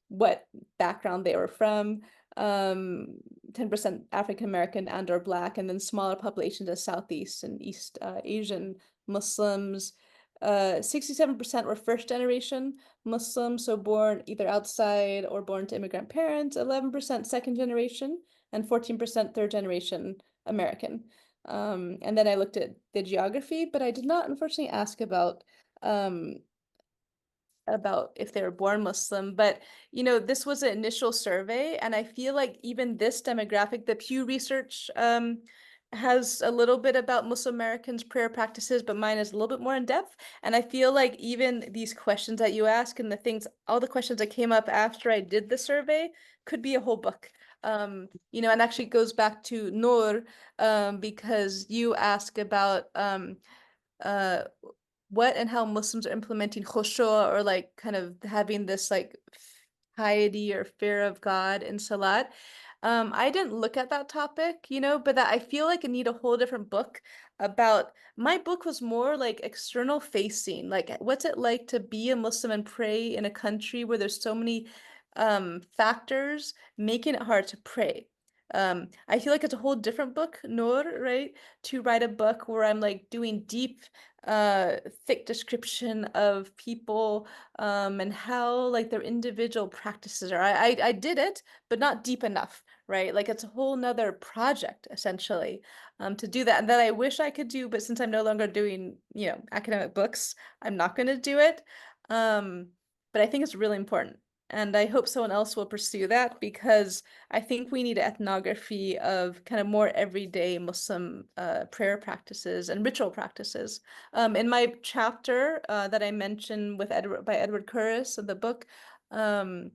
what background they were from. 10% African American and or Black, and then smaller populations of Southeast and East Asian Muslims. 67% were first generation Muslims, so born either outside or born to immigrant parents, 11% second generation, and 14% third generation American. And then I looked at the geography, but I did not unfortunately ask about if they were born Muslim. But this was an initial survey, and I feel like even this demographic, the Pew Research has a little bit about Muslim Americans' prayer practices, but mine is a little bit more in depth. And I feel like even these questions that you ask and all the questions that came up after I did the survey could be a whole book. And actually goes back to Noor, because you ask about what and how Muslims are implementing khushu', or like kind of having this like piety or fear of God in salat. I didn't look at that topic, but that I feel like I need a whole different book about. My book was more like external facing, like what's it like to be a Muslim and pray in a country where there's so many factors making it hard to pray. I feel like it's a whole different book, Noor, right? To write a book where I'm like doing deep thick description of people and how like their individual practices are. I did it, but not deep enough, right? Like it's a whole nother project essentially to do that, and that I wish I could do, but since I'm no longer doing academic books, I'm not going to do it. But I think it's really important. And I hope someone else will pursue that, because I think we need ethnography of kind of more everyday Muslim prayer practices and ritual practices. In my chapter that I mentioned with Edward Curris of the book, I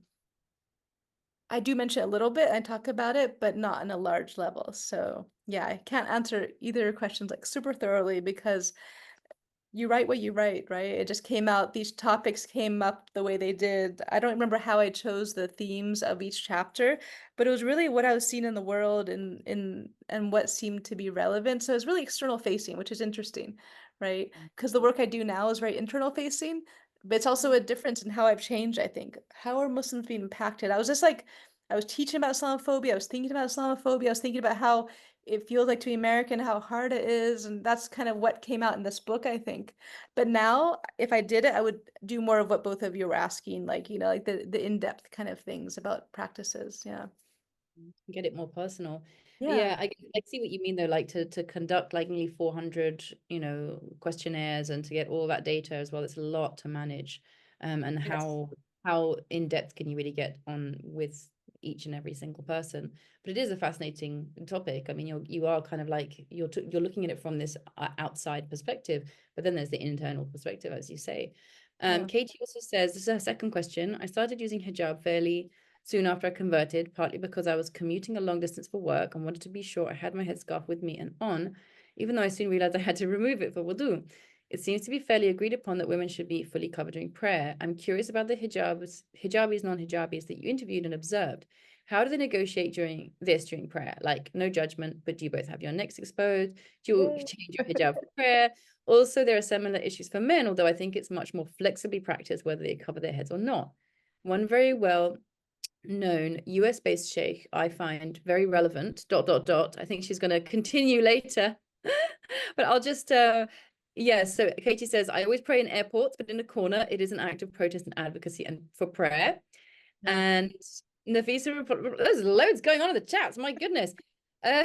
do mention it a little bit. I talk about it, but not on a large level. So yeah, I can't answer either questions like super thoroughly, because you write what you write, right? It just came out, these topics came up the way they did. I don't remember how I chose the themes of each chapter, but it was really what I was seeing in the world and what seemed to be relevant. So it was really external facing, which is interesting, right? Because the work I do now is very internal facing, but it's also a difference in how I've changed, I think. How are Muslims being impacted? I was just like, I was teaching about Islamophobia, I was thinking about Islamophobia, I was thinking about how it feels like to be American, how hard it is, and that's kind of what came out in this book, I think. But now, if I did it, I would do more of what both of you were asking, like, you know, like the in-depth kind of things about practices. Yeah. Get it more personal. Yeah. Yeah, I see what you mean though, like to conduct like nearly 400, questionnaires and to get all that data as well. It's a lot to manage. And Yes. how in depth can you really get on with each and every single person? But it is a fascinating topic. I mean, you are kind of like you're looking at it from this outside perspective, but then there's the internal perspective, as you say. Yeah. Katie also says, this is her second question. I started using hijab fairly soon after I converted, partly because I was commuting a long distance for work and wanted to be sure I had my headscarf with me and on, even though I soon realized I had to remove it for wudu. It seems to be fairly agreed upon that women should be fully covered during prayer. I'm curious about the hijabis, non-hijabis that you interviewed and observed. How do they negotiate during prayer? Like, no judgment, but do you both have your necks exposed? Do you Yay. change your hijab for prayer? Also, there are similar issues for men, although I think it's much more flexibly practiced whether they cover their heads or not. One very well known US based sheikh I find very relevant. I think she's going to continue later, but I'll just so Katie says, I always pray in airports, but in a corner. It is an act of protest and advocacy and for prayer. Yeah. And Nafisa, there's loads going on in the chats. My goodness. Uh,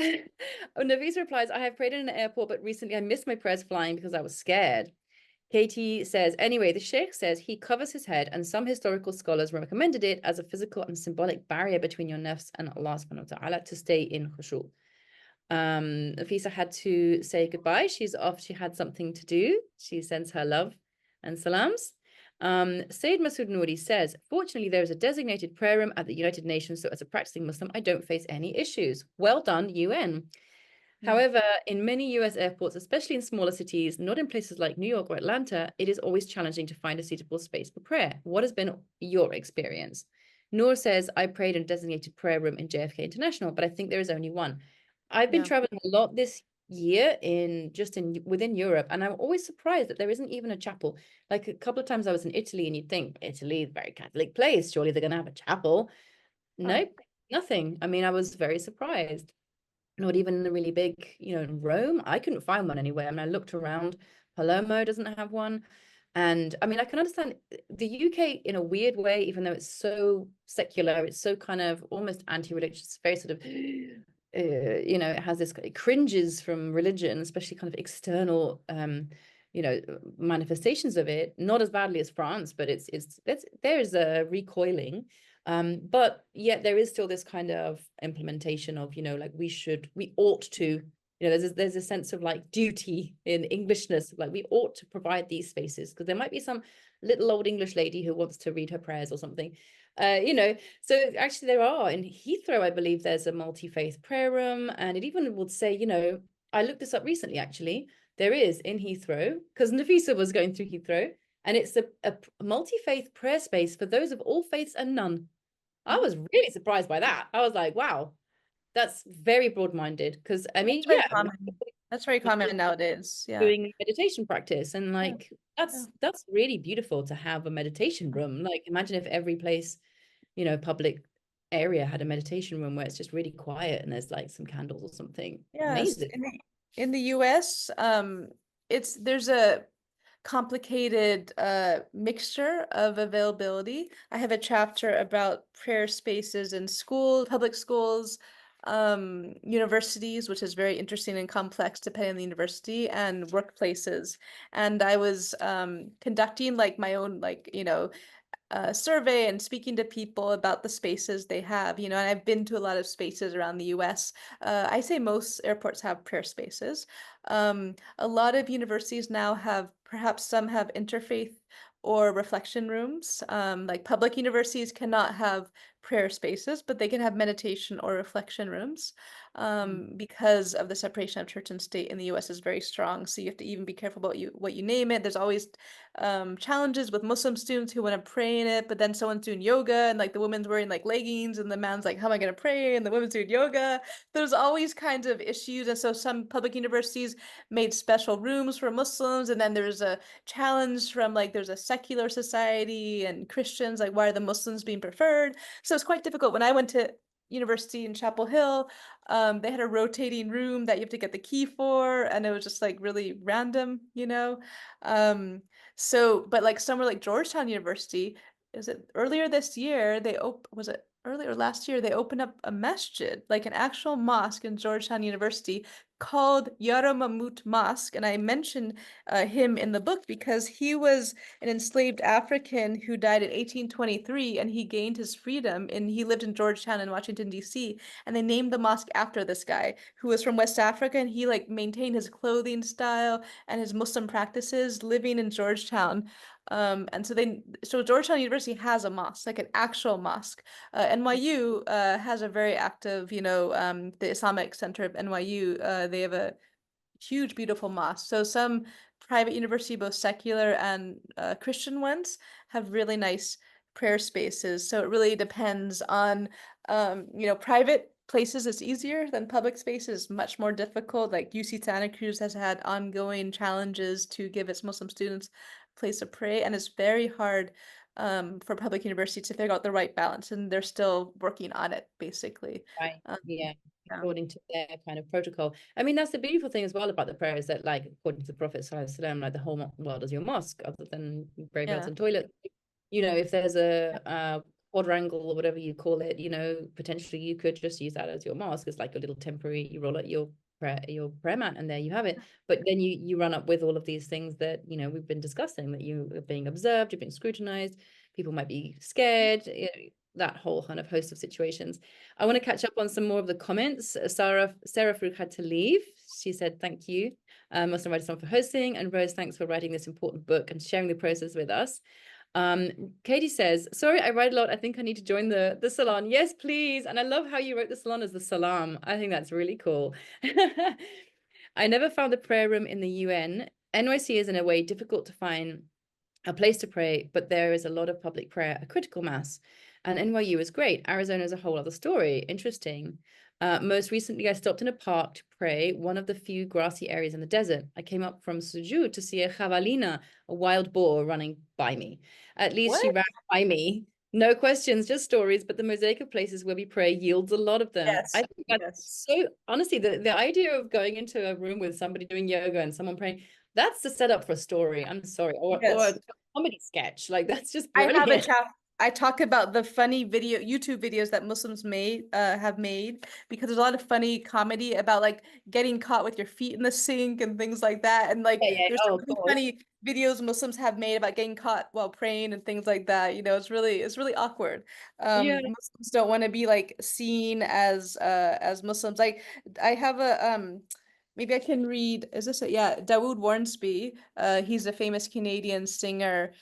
Nafisa replies, I have prayed in an airport, but recently I missed my prayers flying because I was scared. Katie says, anyway, the Sheikh says he covers his head, and some historical scholars recommended it as a physical and symbolic barrier between your nafs and Allah subhanahu wa ta'ala to stay in khushu. Nafisa had to say goodbye. She's off. She had something to do. She sends her love and salams. Sayyid Masood Nouri says, fortunately, there is a designated prayer room at the United Nations, so as a practicing Muslim, I don't face any issues. Well done, UN. Yeah. However, in many US airports, especially in smaller cities, not in places like New York or Atlanta, it is always challenging to find a suitable space for prayer. What has been your experience? Noor says, I prayed in a designated prayer room in JFK International, but I think there is only one. I've been Yeah. traveling a lot this year within Europe, and I'm always surprised that there isn't even a chapel. Like a couple of times I was in Italy, and you'd think Italy is a very Catholic place. Surely they're going to have a chapel. Huh. Nope, nothing. I mean, I was very surprised. Not even the really big, in Rome. I couldn't find one anywhere. I mean, I looked around. Palermo doesn't have one. And I mean, I can understand the UK in a weird way, even though it's so secular, it's so kind of almost anti-religious, very sort of, it has this, it cringes from religion, especially kind of external, manifestations of it. Not as badly as France, but there's a recoiling. But yet there is still this kind of implementation of, like we ought to, there's a sense of like duty in Englishness, like we ought to provide these spaces because there might be some little old English lady who wants to read her prayers or something. So actually there are in Heathrow, I believe there's a multi-faith prayer room, and it even would say, I looked this up recently actually. There is in Heathrow, because Nafisa was going through Heathrow, and it's a multi-faith prayer space for those of all faiths and none. I was really surprised by that. I was like, wow, that's very broad-minded. Because I mean, That's very yeah, common. That's very common nowadays. Yeah. doing meditation practice, and Yeah. like Yeah. that's really beautiful to have a meditation room. Like imagine if every place, public area had a meditation room where it's just really quiet and there's like some candles or something. Yes. Amazing. In the US, there's a complicated mixture of availability. I have a chapter about prayer spaces in public schools, universities, which is very interesting and complex depending on the university, and workplaces. And I was conducting like my own survey and speaking to people about the spaces they have, and I've been to a lot of spaces around the US. I say most airports have prayer spaces. A lot of universities now have, perhaps some have interfaith or reflection rooms. Like public universities cannot have prayer spaces, but they can have meditation or reflection rooms. because of the separation of church and state in the US is very strong. So you have to even be careful about what you name it. There's always challenges with Muslim students who want to pray in it, but then someone's doing yoga and like the woman's wearing like leggings and the man's like, how am I going to pray? And the woman's doing yoga. There's always kinds of issues. And so some public universities made special rooms for Muslims. And then there's a challenge from like, there's a secular society and Christians, like, why are the Muslims being preferred? So it's quite difficult. When I went to university in Chapel Hill, they had a rotating room that you have to get the key for, and it was just like really random, you know? So, but like somewhere like Georgetown University, is it earlier this year, was it earlier last year, they opened up a masjid, like an actual mosque in Georgetown University called Yara Mahmud Mosque. And I mentioned him in the book because he was an enslaved African who died in 1823 and he gained his freedom and he lived in Georgetown in Washington, D.C. And they named the mosque after this guy who was from West Africa, and he like maintained his clothing style and his Muslim practices living in Georgetown. And so Georgetown University has a mosque, like an actual mosque. NYU has a very active, the Islamic Center of NYU, they have a huge, beautiful mosque. So some private university, both secular and Christian ones, have really nice prayer spaces. So it really depends on, private places is easier than public spaces, much more difficult. Like UC Santa Cruz has had ongoing challenges to give its Muslim students a place to pray, and it's very hard for public universities to figure out the right balance, and they're still working on it, basically. Right. Yeah. Yeah. According to their kind of protocol. I mean, that's the beautiful thing as well about the prayer is that, like, according to the Prophet ﷺ, like the whole world is your mosque, other than graveyards Yeah. and toilets. If there's a quadrangle or whatever you call it, potentially you could just use that as your mosque. It's like a little temporary, you roll out your prayer mat and there you have it. But then you run up with all of these things that, we've been discussing, that you are being observed, you're being scrutinized, people might be scared, that whole kind of host of situations. I want to catch up on some more of the comments. Sarah Frug had to leave. She said, thank you, Muslim Writers Salon, for hosting, and Rose, thanks for writing this important book and sharing the process with us. Katie says, sorry, I write a lot. I think I need to join the salon. Yes, please. And I love how you wrote the salon as the salam. I think that's really cool. I never found a prayer room in the UN. NYC is in a way difficult to find a place to pray, but there is a lot of public prayer, a critical mass. And NYU is great. Arizona is a whole other story. Interesting. Most recently, I stopped in a park to pray, one of the few grassy areas in the desert. I came up from Suju to see a javelina, a wild boar, running by me. At least she What? ran by me. No questions, just stories, but the mosaic of places where we pray yields a lot of them. I Yes. think that's Yes. so, honestly, the idea of going into a room with somebody doing yoga and someone praying, that's the setup for a story. I'm sorry. Or Yes. a comedy sketch. Like, that's just I have a brilliant. chap. I talk about the funny YouTube videos that Muslims have made, because there's a lot of funny comedy about like getting caught with your feet in the sink and things like that. And like Yeah. there's Oh, so of many course. funny videos Muslims have made about getting caught while praying and things like that. It's really awkward. Yeah. Muslims don't want to be like seen as Muslims. Like I have a maybe I can read, is this yeah, Dawood Warnsby. He's a famous Canadian singer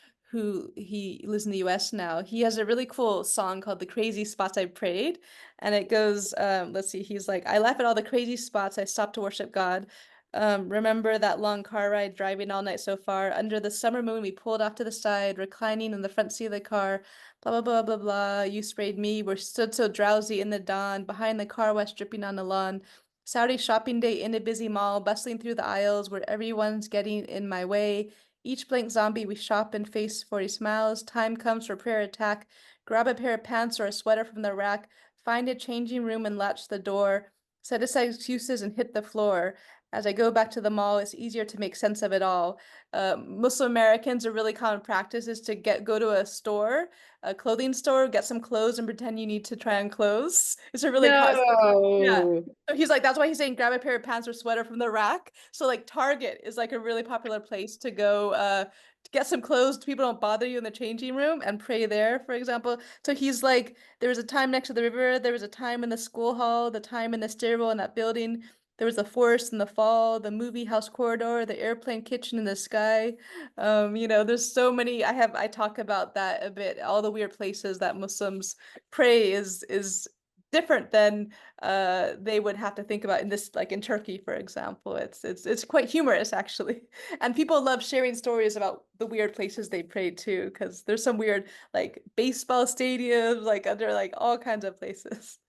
he lives in the US now. He has a really cool song called The Crazy Spots I Prayed. And it goes, let's see, he's like, I laugh at all the crazy spots I stopped to worship God. Remember that long car ride driving all night so far? Under the summer moon, we pulled off to the side, reclining in the front seat of the car. Blah, blah, blah, blah, blah. You sprayed me. We're stood so drowsy in the dawn, behind the car wash dripping on the lawn. Saturday shopping day in a busy mall, bustling through the aisles where everyone's getting in my way. Each blank zombie we shop and face 40 smiles. Time comes for prayer attack. Grab a pair of pants or a sweater from the rack. Find a changing room and latch the door. Set aside excuses and hit the floor. As I go back to the mall, it's easier to make sense of it all. Muslim Americans, a really common practice is to go to a store, a clothing store, get some clothes and pretend you need to try on clothes. It's a really yeah. No. So he's like, that's why he's saying grab a pair of pants or sweater from the rack. So like Target is like a really popular place to go to get some clothes. People don't bother you in the changing room and pray there, for example. So he's like, there was a time next to the river, there was a time in the school hall, the time in the stairwell in that building. There was the forest in the fall, the movie house corridor, the airplane kitchen in the sky. There's so many. I talk about that a bit. All the weird places that Muslims pray is different than they would have to think about in this, like in Turkey, for example. It's quite humorous actually, and people love sharing stories about the weird places they pray to, because there's some weird like baseball stadiums, like under like all kinds of places.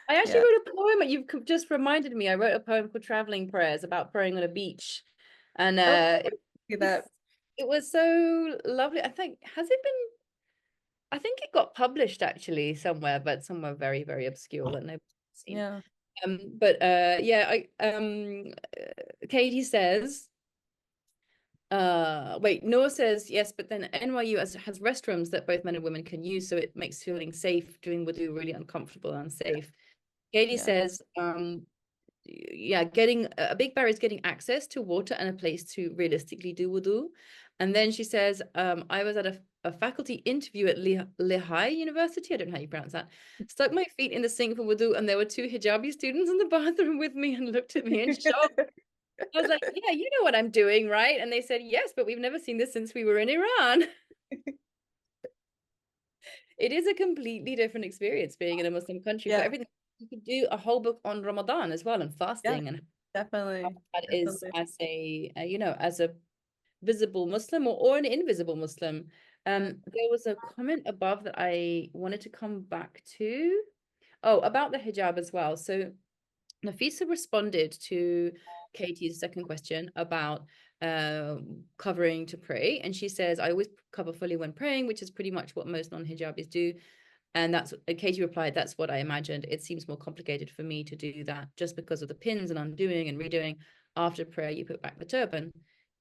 I actually Yeah. wrote a poem. You've just reminded me. I wrote a poem called Traveling Prayers about praying on a beach. And Oh, it see was that. it was so lovely. I think, has it been, I think it got published actually somewhere, but somewhere very, very obscure that nobody's seen. Yeah. But yeah, Katie says, wait, Noah says yes, but then NYU has restrooms that both men and women can use, so it makes feeling safe doing wudu really uncomfortable and unsafe. Katie Yeah. says, yeah, getting a big barrier is getting access to water and a place to realistically do wudu. And then she says, I was at a faculty interview at Lehigh University, I don't know how you pronounce that, stuck my feet in the sink for wudu, and there were two hijabi students in the bathroom with me and looked at me in shock. I was like, yeah, you know what I'm doing, right? And they said, yes, but we've never seen this since we were in Iran. It is a completely different experience being in a Muslim country for Yeah. everything. You could do a whole book on Ramadan as well, and Yeah, fasting, and how definitely. that is Definitely. as you know, as a visible Muslim, or an invisible Muslim. Yeah. There was a comment above that I wanted to come back to. Oh, about the hijab as well. So Nafisa responded to Katie's second question about covering to pray. And she says, I always cover fully when praying, which is pretty much what most non-hijabis do. And Katie replied, that's what I imagined. It seems more complicated for me to do that just because of the pins and undoing and redoing. After prayer, you put back the turban.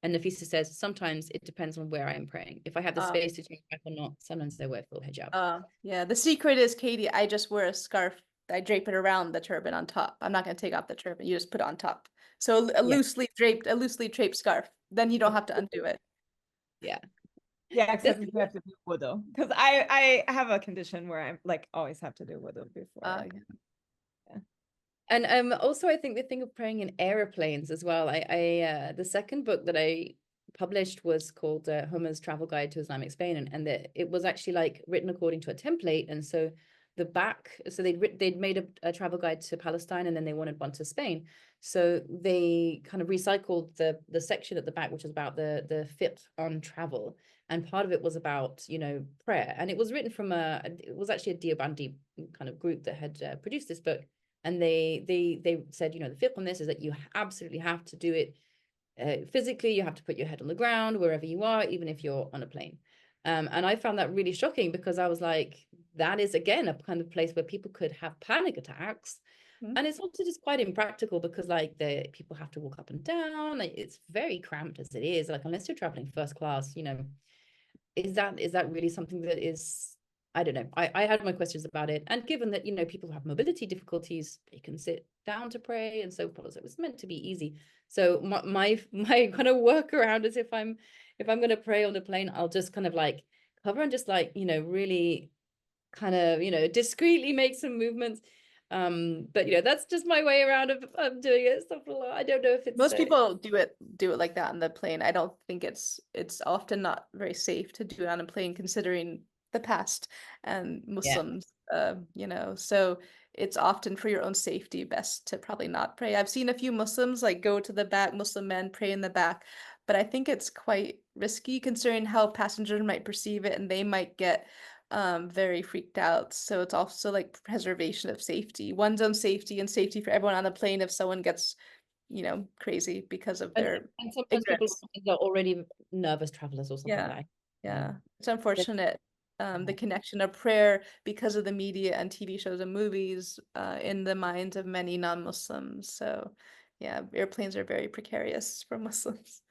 And Nafisa says, sometimes it depends on where I am praying. If I have the Uh, space to change back or not, sometimes I wear full hijab. yeah. The secret is, Katie, I just wear a scarf. I drape it around the turban on top. I'm not gonna take off the turban. You just put it on top. So Yeah. a loosely draped scarf. Then you don't have to undo it. Yeah. Yeah, This except if you have to do wudu. Because I have a condition where I like always have to do wudu before. Yeah. And also I think the thing of praying in airplanes as well. The second book that I published was called Homer's Travel Guide to Islamic Spain, and it was actually like written according to a template. And so the back, so they'd made a travel guide to Palestine, and then they wanted one to Spain. So they kind of recycled the section at the back, which is about the fiqh on travel. And part of it was about, you know, prayer. And it was written from it was actually a Deobandi kind of group that had produced this book. And they said, you know, the fiqh on this is that you absolutely have to do it physically. You have to put your head on the ground wherever you are, even if you're on a plane. And I found that really shocking, because I was like, that is again a kind of place where people could have panic attacks. Mm-hmm. And it's also just quite impractical, because like the people have to walk up and down. Like, it's very cramped as it is. Like, unless you're traveling first class, you know, is that really something that is, I don't know. I had my questions about it. And given that, you know, people have mobility difficulties, they can sit down to pray and so forth. So it was meant to be easy. So my kind of workaround is, if I'm going to pray on the plane, I'll just kind of like cover and just like, you know, really kind of, you know, discreetly make some movements. But you know, that's just my way around of doing it. I don't know if it's Most people do it like that on the plane. I don't think it's often not very safe to do it on a plane, considering the past and yeah. Muslims, you know, so it's often for your own safety best to probably not pray. I've seen a few Muslims like go to the back, Muslim men pray in the back, but I think it's quite risky considering how passengers might perceive it, and they might get very freaked out. So it's also like preservation of safety, one's own safety, and safety for everyone on the plane if someone gets, you know, crazy because of their And sometimes people ignorance. are already nervous travelers or something Yeah. like that. Yeah. It's unfortunate. The connection of prayer, because of the media and TV shows and movies, in the minds of many non-Muslims. So yeah, airplanes are very precarious for Muslims.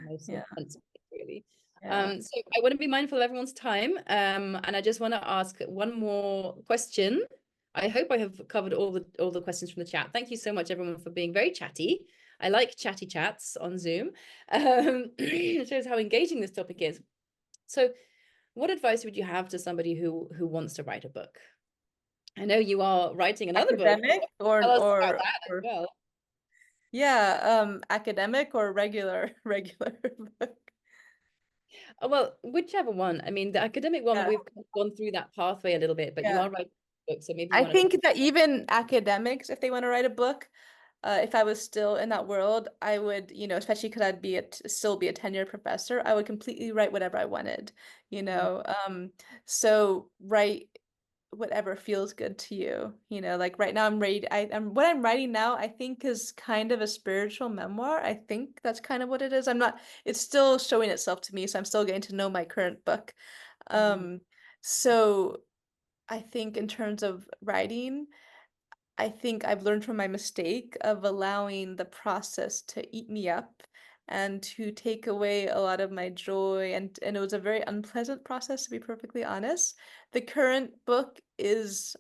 Most Yeah. offensive, really. Yeah. So I want to be mindful of everyone's time. And I just want to ask one more question. I hope I have covered all the questions from the chat. Thank you so much, everyone, for being very chatty. I like chatty chats on Zoom. It shows how engaging this topic is. So what advice would you have to somebody who wants to write a book? I know you are writing another book. Academic Tell us about that as or well. yeah, academic or regular book. Well, whichever one. I mean, the academic one, Yeah. we've gone through that pathway a little bit, but you Yeah. are right. book. So maybe you I want to talk. think that even academics, if they want to write a book, if I was still in that world, I would, especially because I'd still be a tenured professor, I would completely write whatever I wanted, you know. So write whatever feels good to you, like right now what I'm writing now, I think is kind of a spiritual memoir. I think that's kind of what it is. It's still showing itself to me, so I'm still getting to know my current book. So I think in terms of writing, I think I've learned from my mistake of allowing the process to eat me up and to take away a lot of my joy. And it was a very unpleasant process, to be perfectly honest. The current book is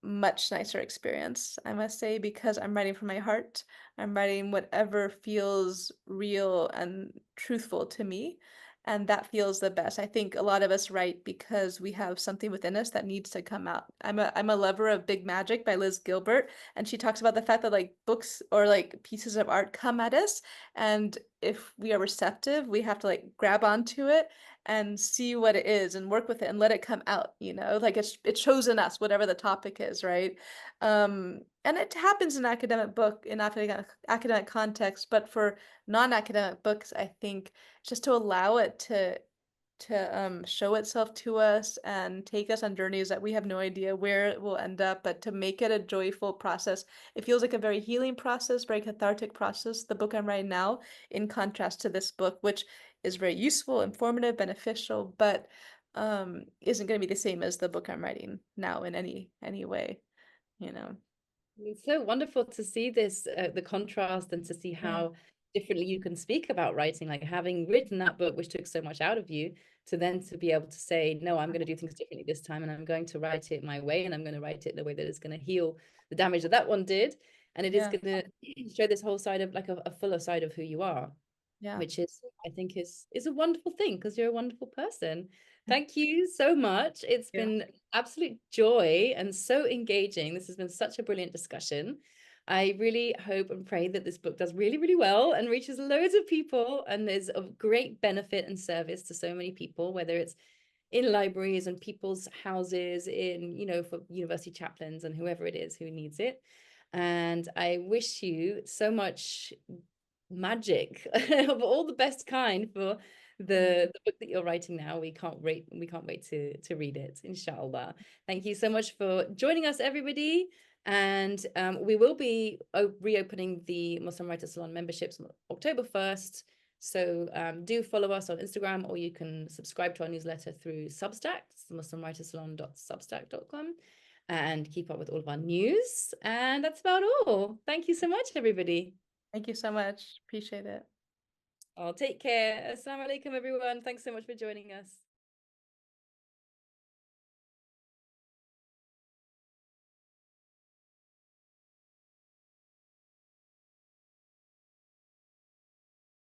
much nicer experience, I must say, because I'm writing from my heart. I'm writing whatever feels real and truthful to me. And that feels the best. I think a lot of us write because we have something within us that needs to come out. I'm a lover of Big Magic by Liz Gilbert, and she talks about the fact that like books or like pieces of art come at us, and if we are receptive, we have to like grab onto it and see what it is and work with it and let it come out, like it's chosen us, whatever the topic is, right? And it happens in academic context, but for non-academic books, I think just to allow it to show itself to us and take us on journeys that we have no idea where it will end up, but to make it a joyful process. It feels like a very healing process, very cathartic process, the book I'm writing now, in contrast to this book, which is very useful, informative, beneficial, but isn't going to be the same as the book I'm writing now in any way, you know. It's so wonderful to see this, the contrast, and to see Yeah. how differently you can speak about writing, like having written that book, which took so much out of you, to then to be able to say, no, I'm going to do things differently this time, and I'm going to write it my way, and I'm going to write it in a way that is going to heal the damage that one did. And it is Yeah. going to show this whole side of like a fuller side of who you are, Yeah. which is, I think, is a wonderful thing, because you're a wonderful person. Thank you so much. It's Yeah. been absolute joy and so engaging. This has been such a brilliant discussion. I really hope and pray that this book does really, really well and reaches loads of people and is of great benefit and service to so many people, whether it's in libraries and people's houses, for university chaplains and whoever it is who needs it. And I wish you so much magic of all the best kind for the book that you're writing now. We can't wait to read it, inshallah. Thank you so much for joining us, everybody. And we will be reopening the Muslim Writers Salon memberships on October 1st. So do follow us on Instagram, or you can subscribe to our newsletter through Substack, muslimwritersalon.substack.com, and keep up with all of our news. And that's about all. Thank you so much, everybody. Thank you so much. Appreciate it. Take care. Assalamu alaikum, everyone. Thanks so much for joining us.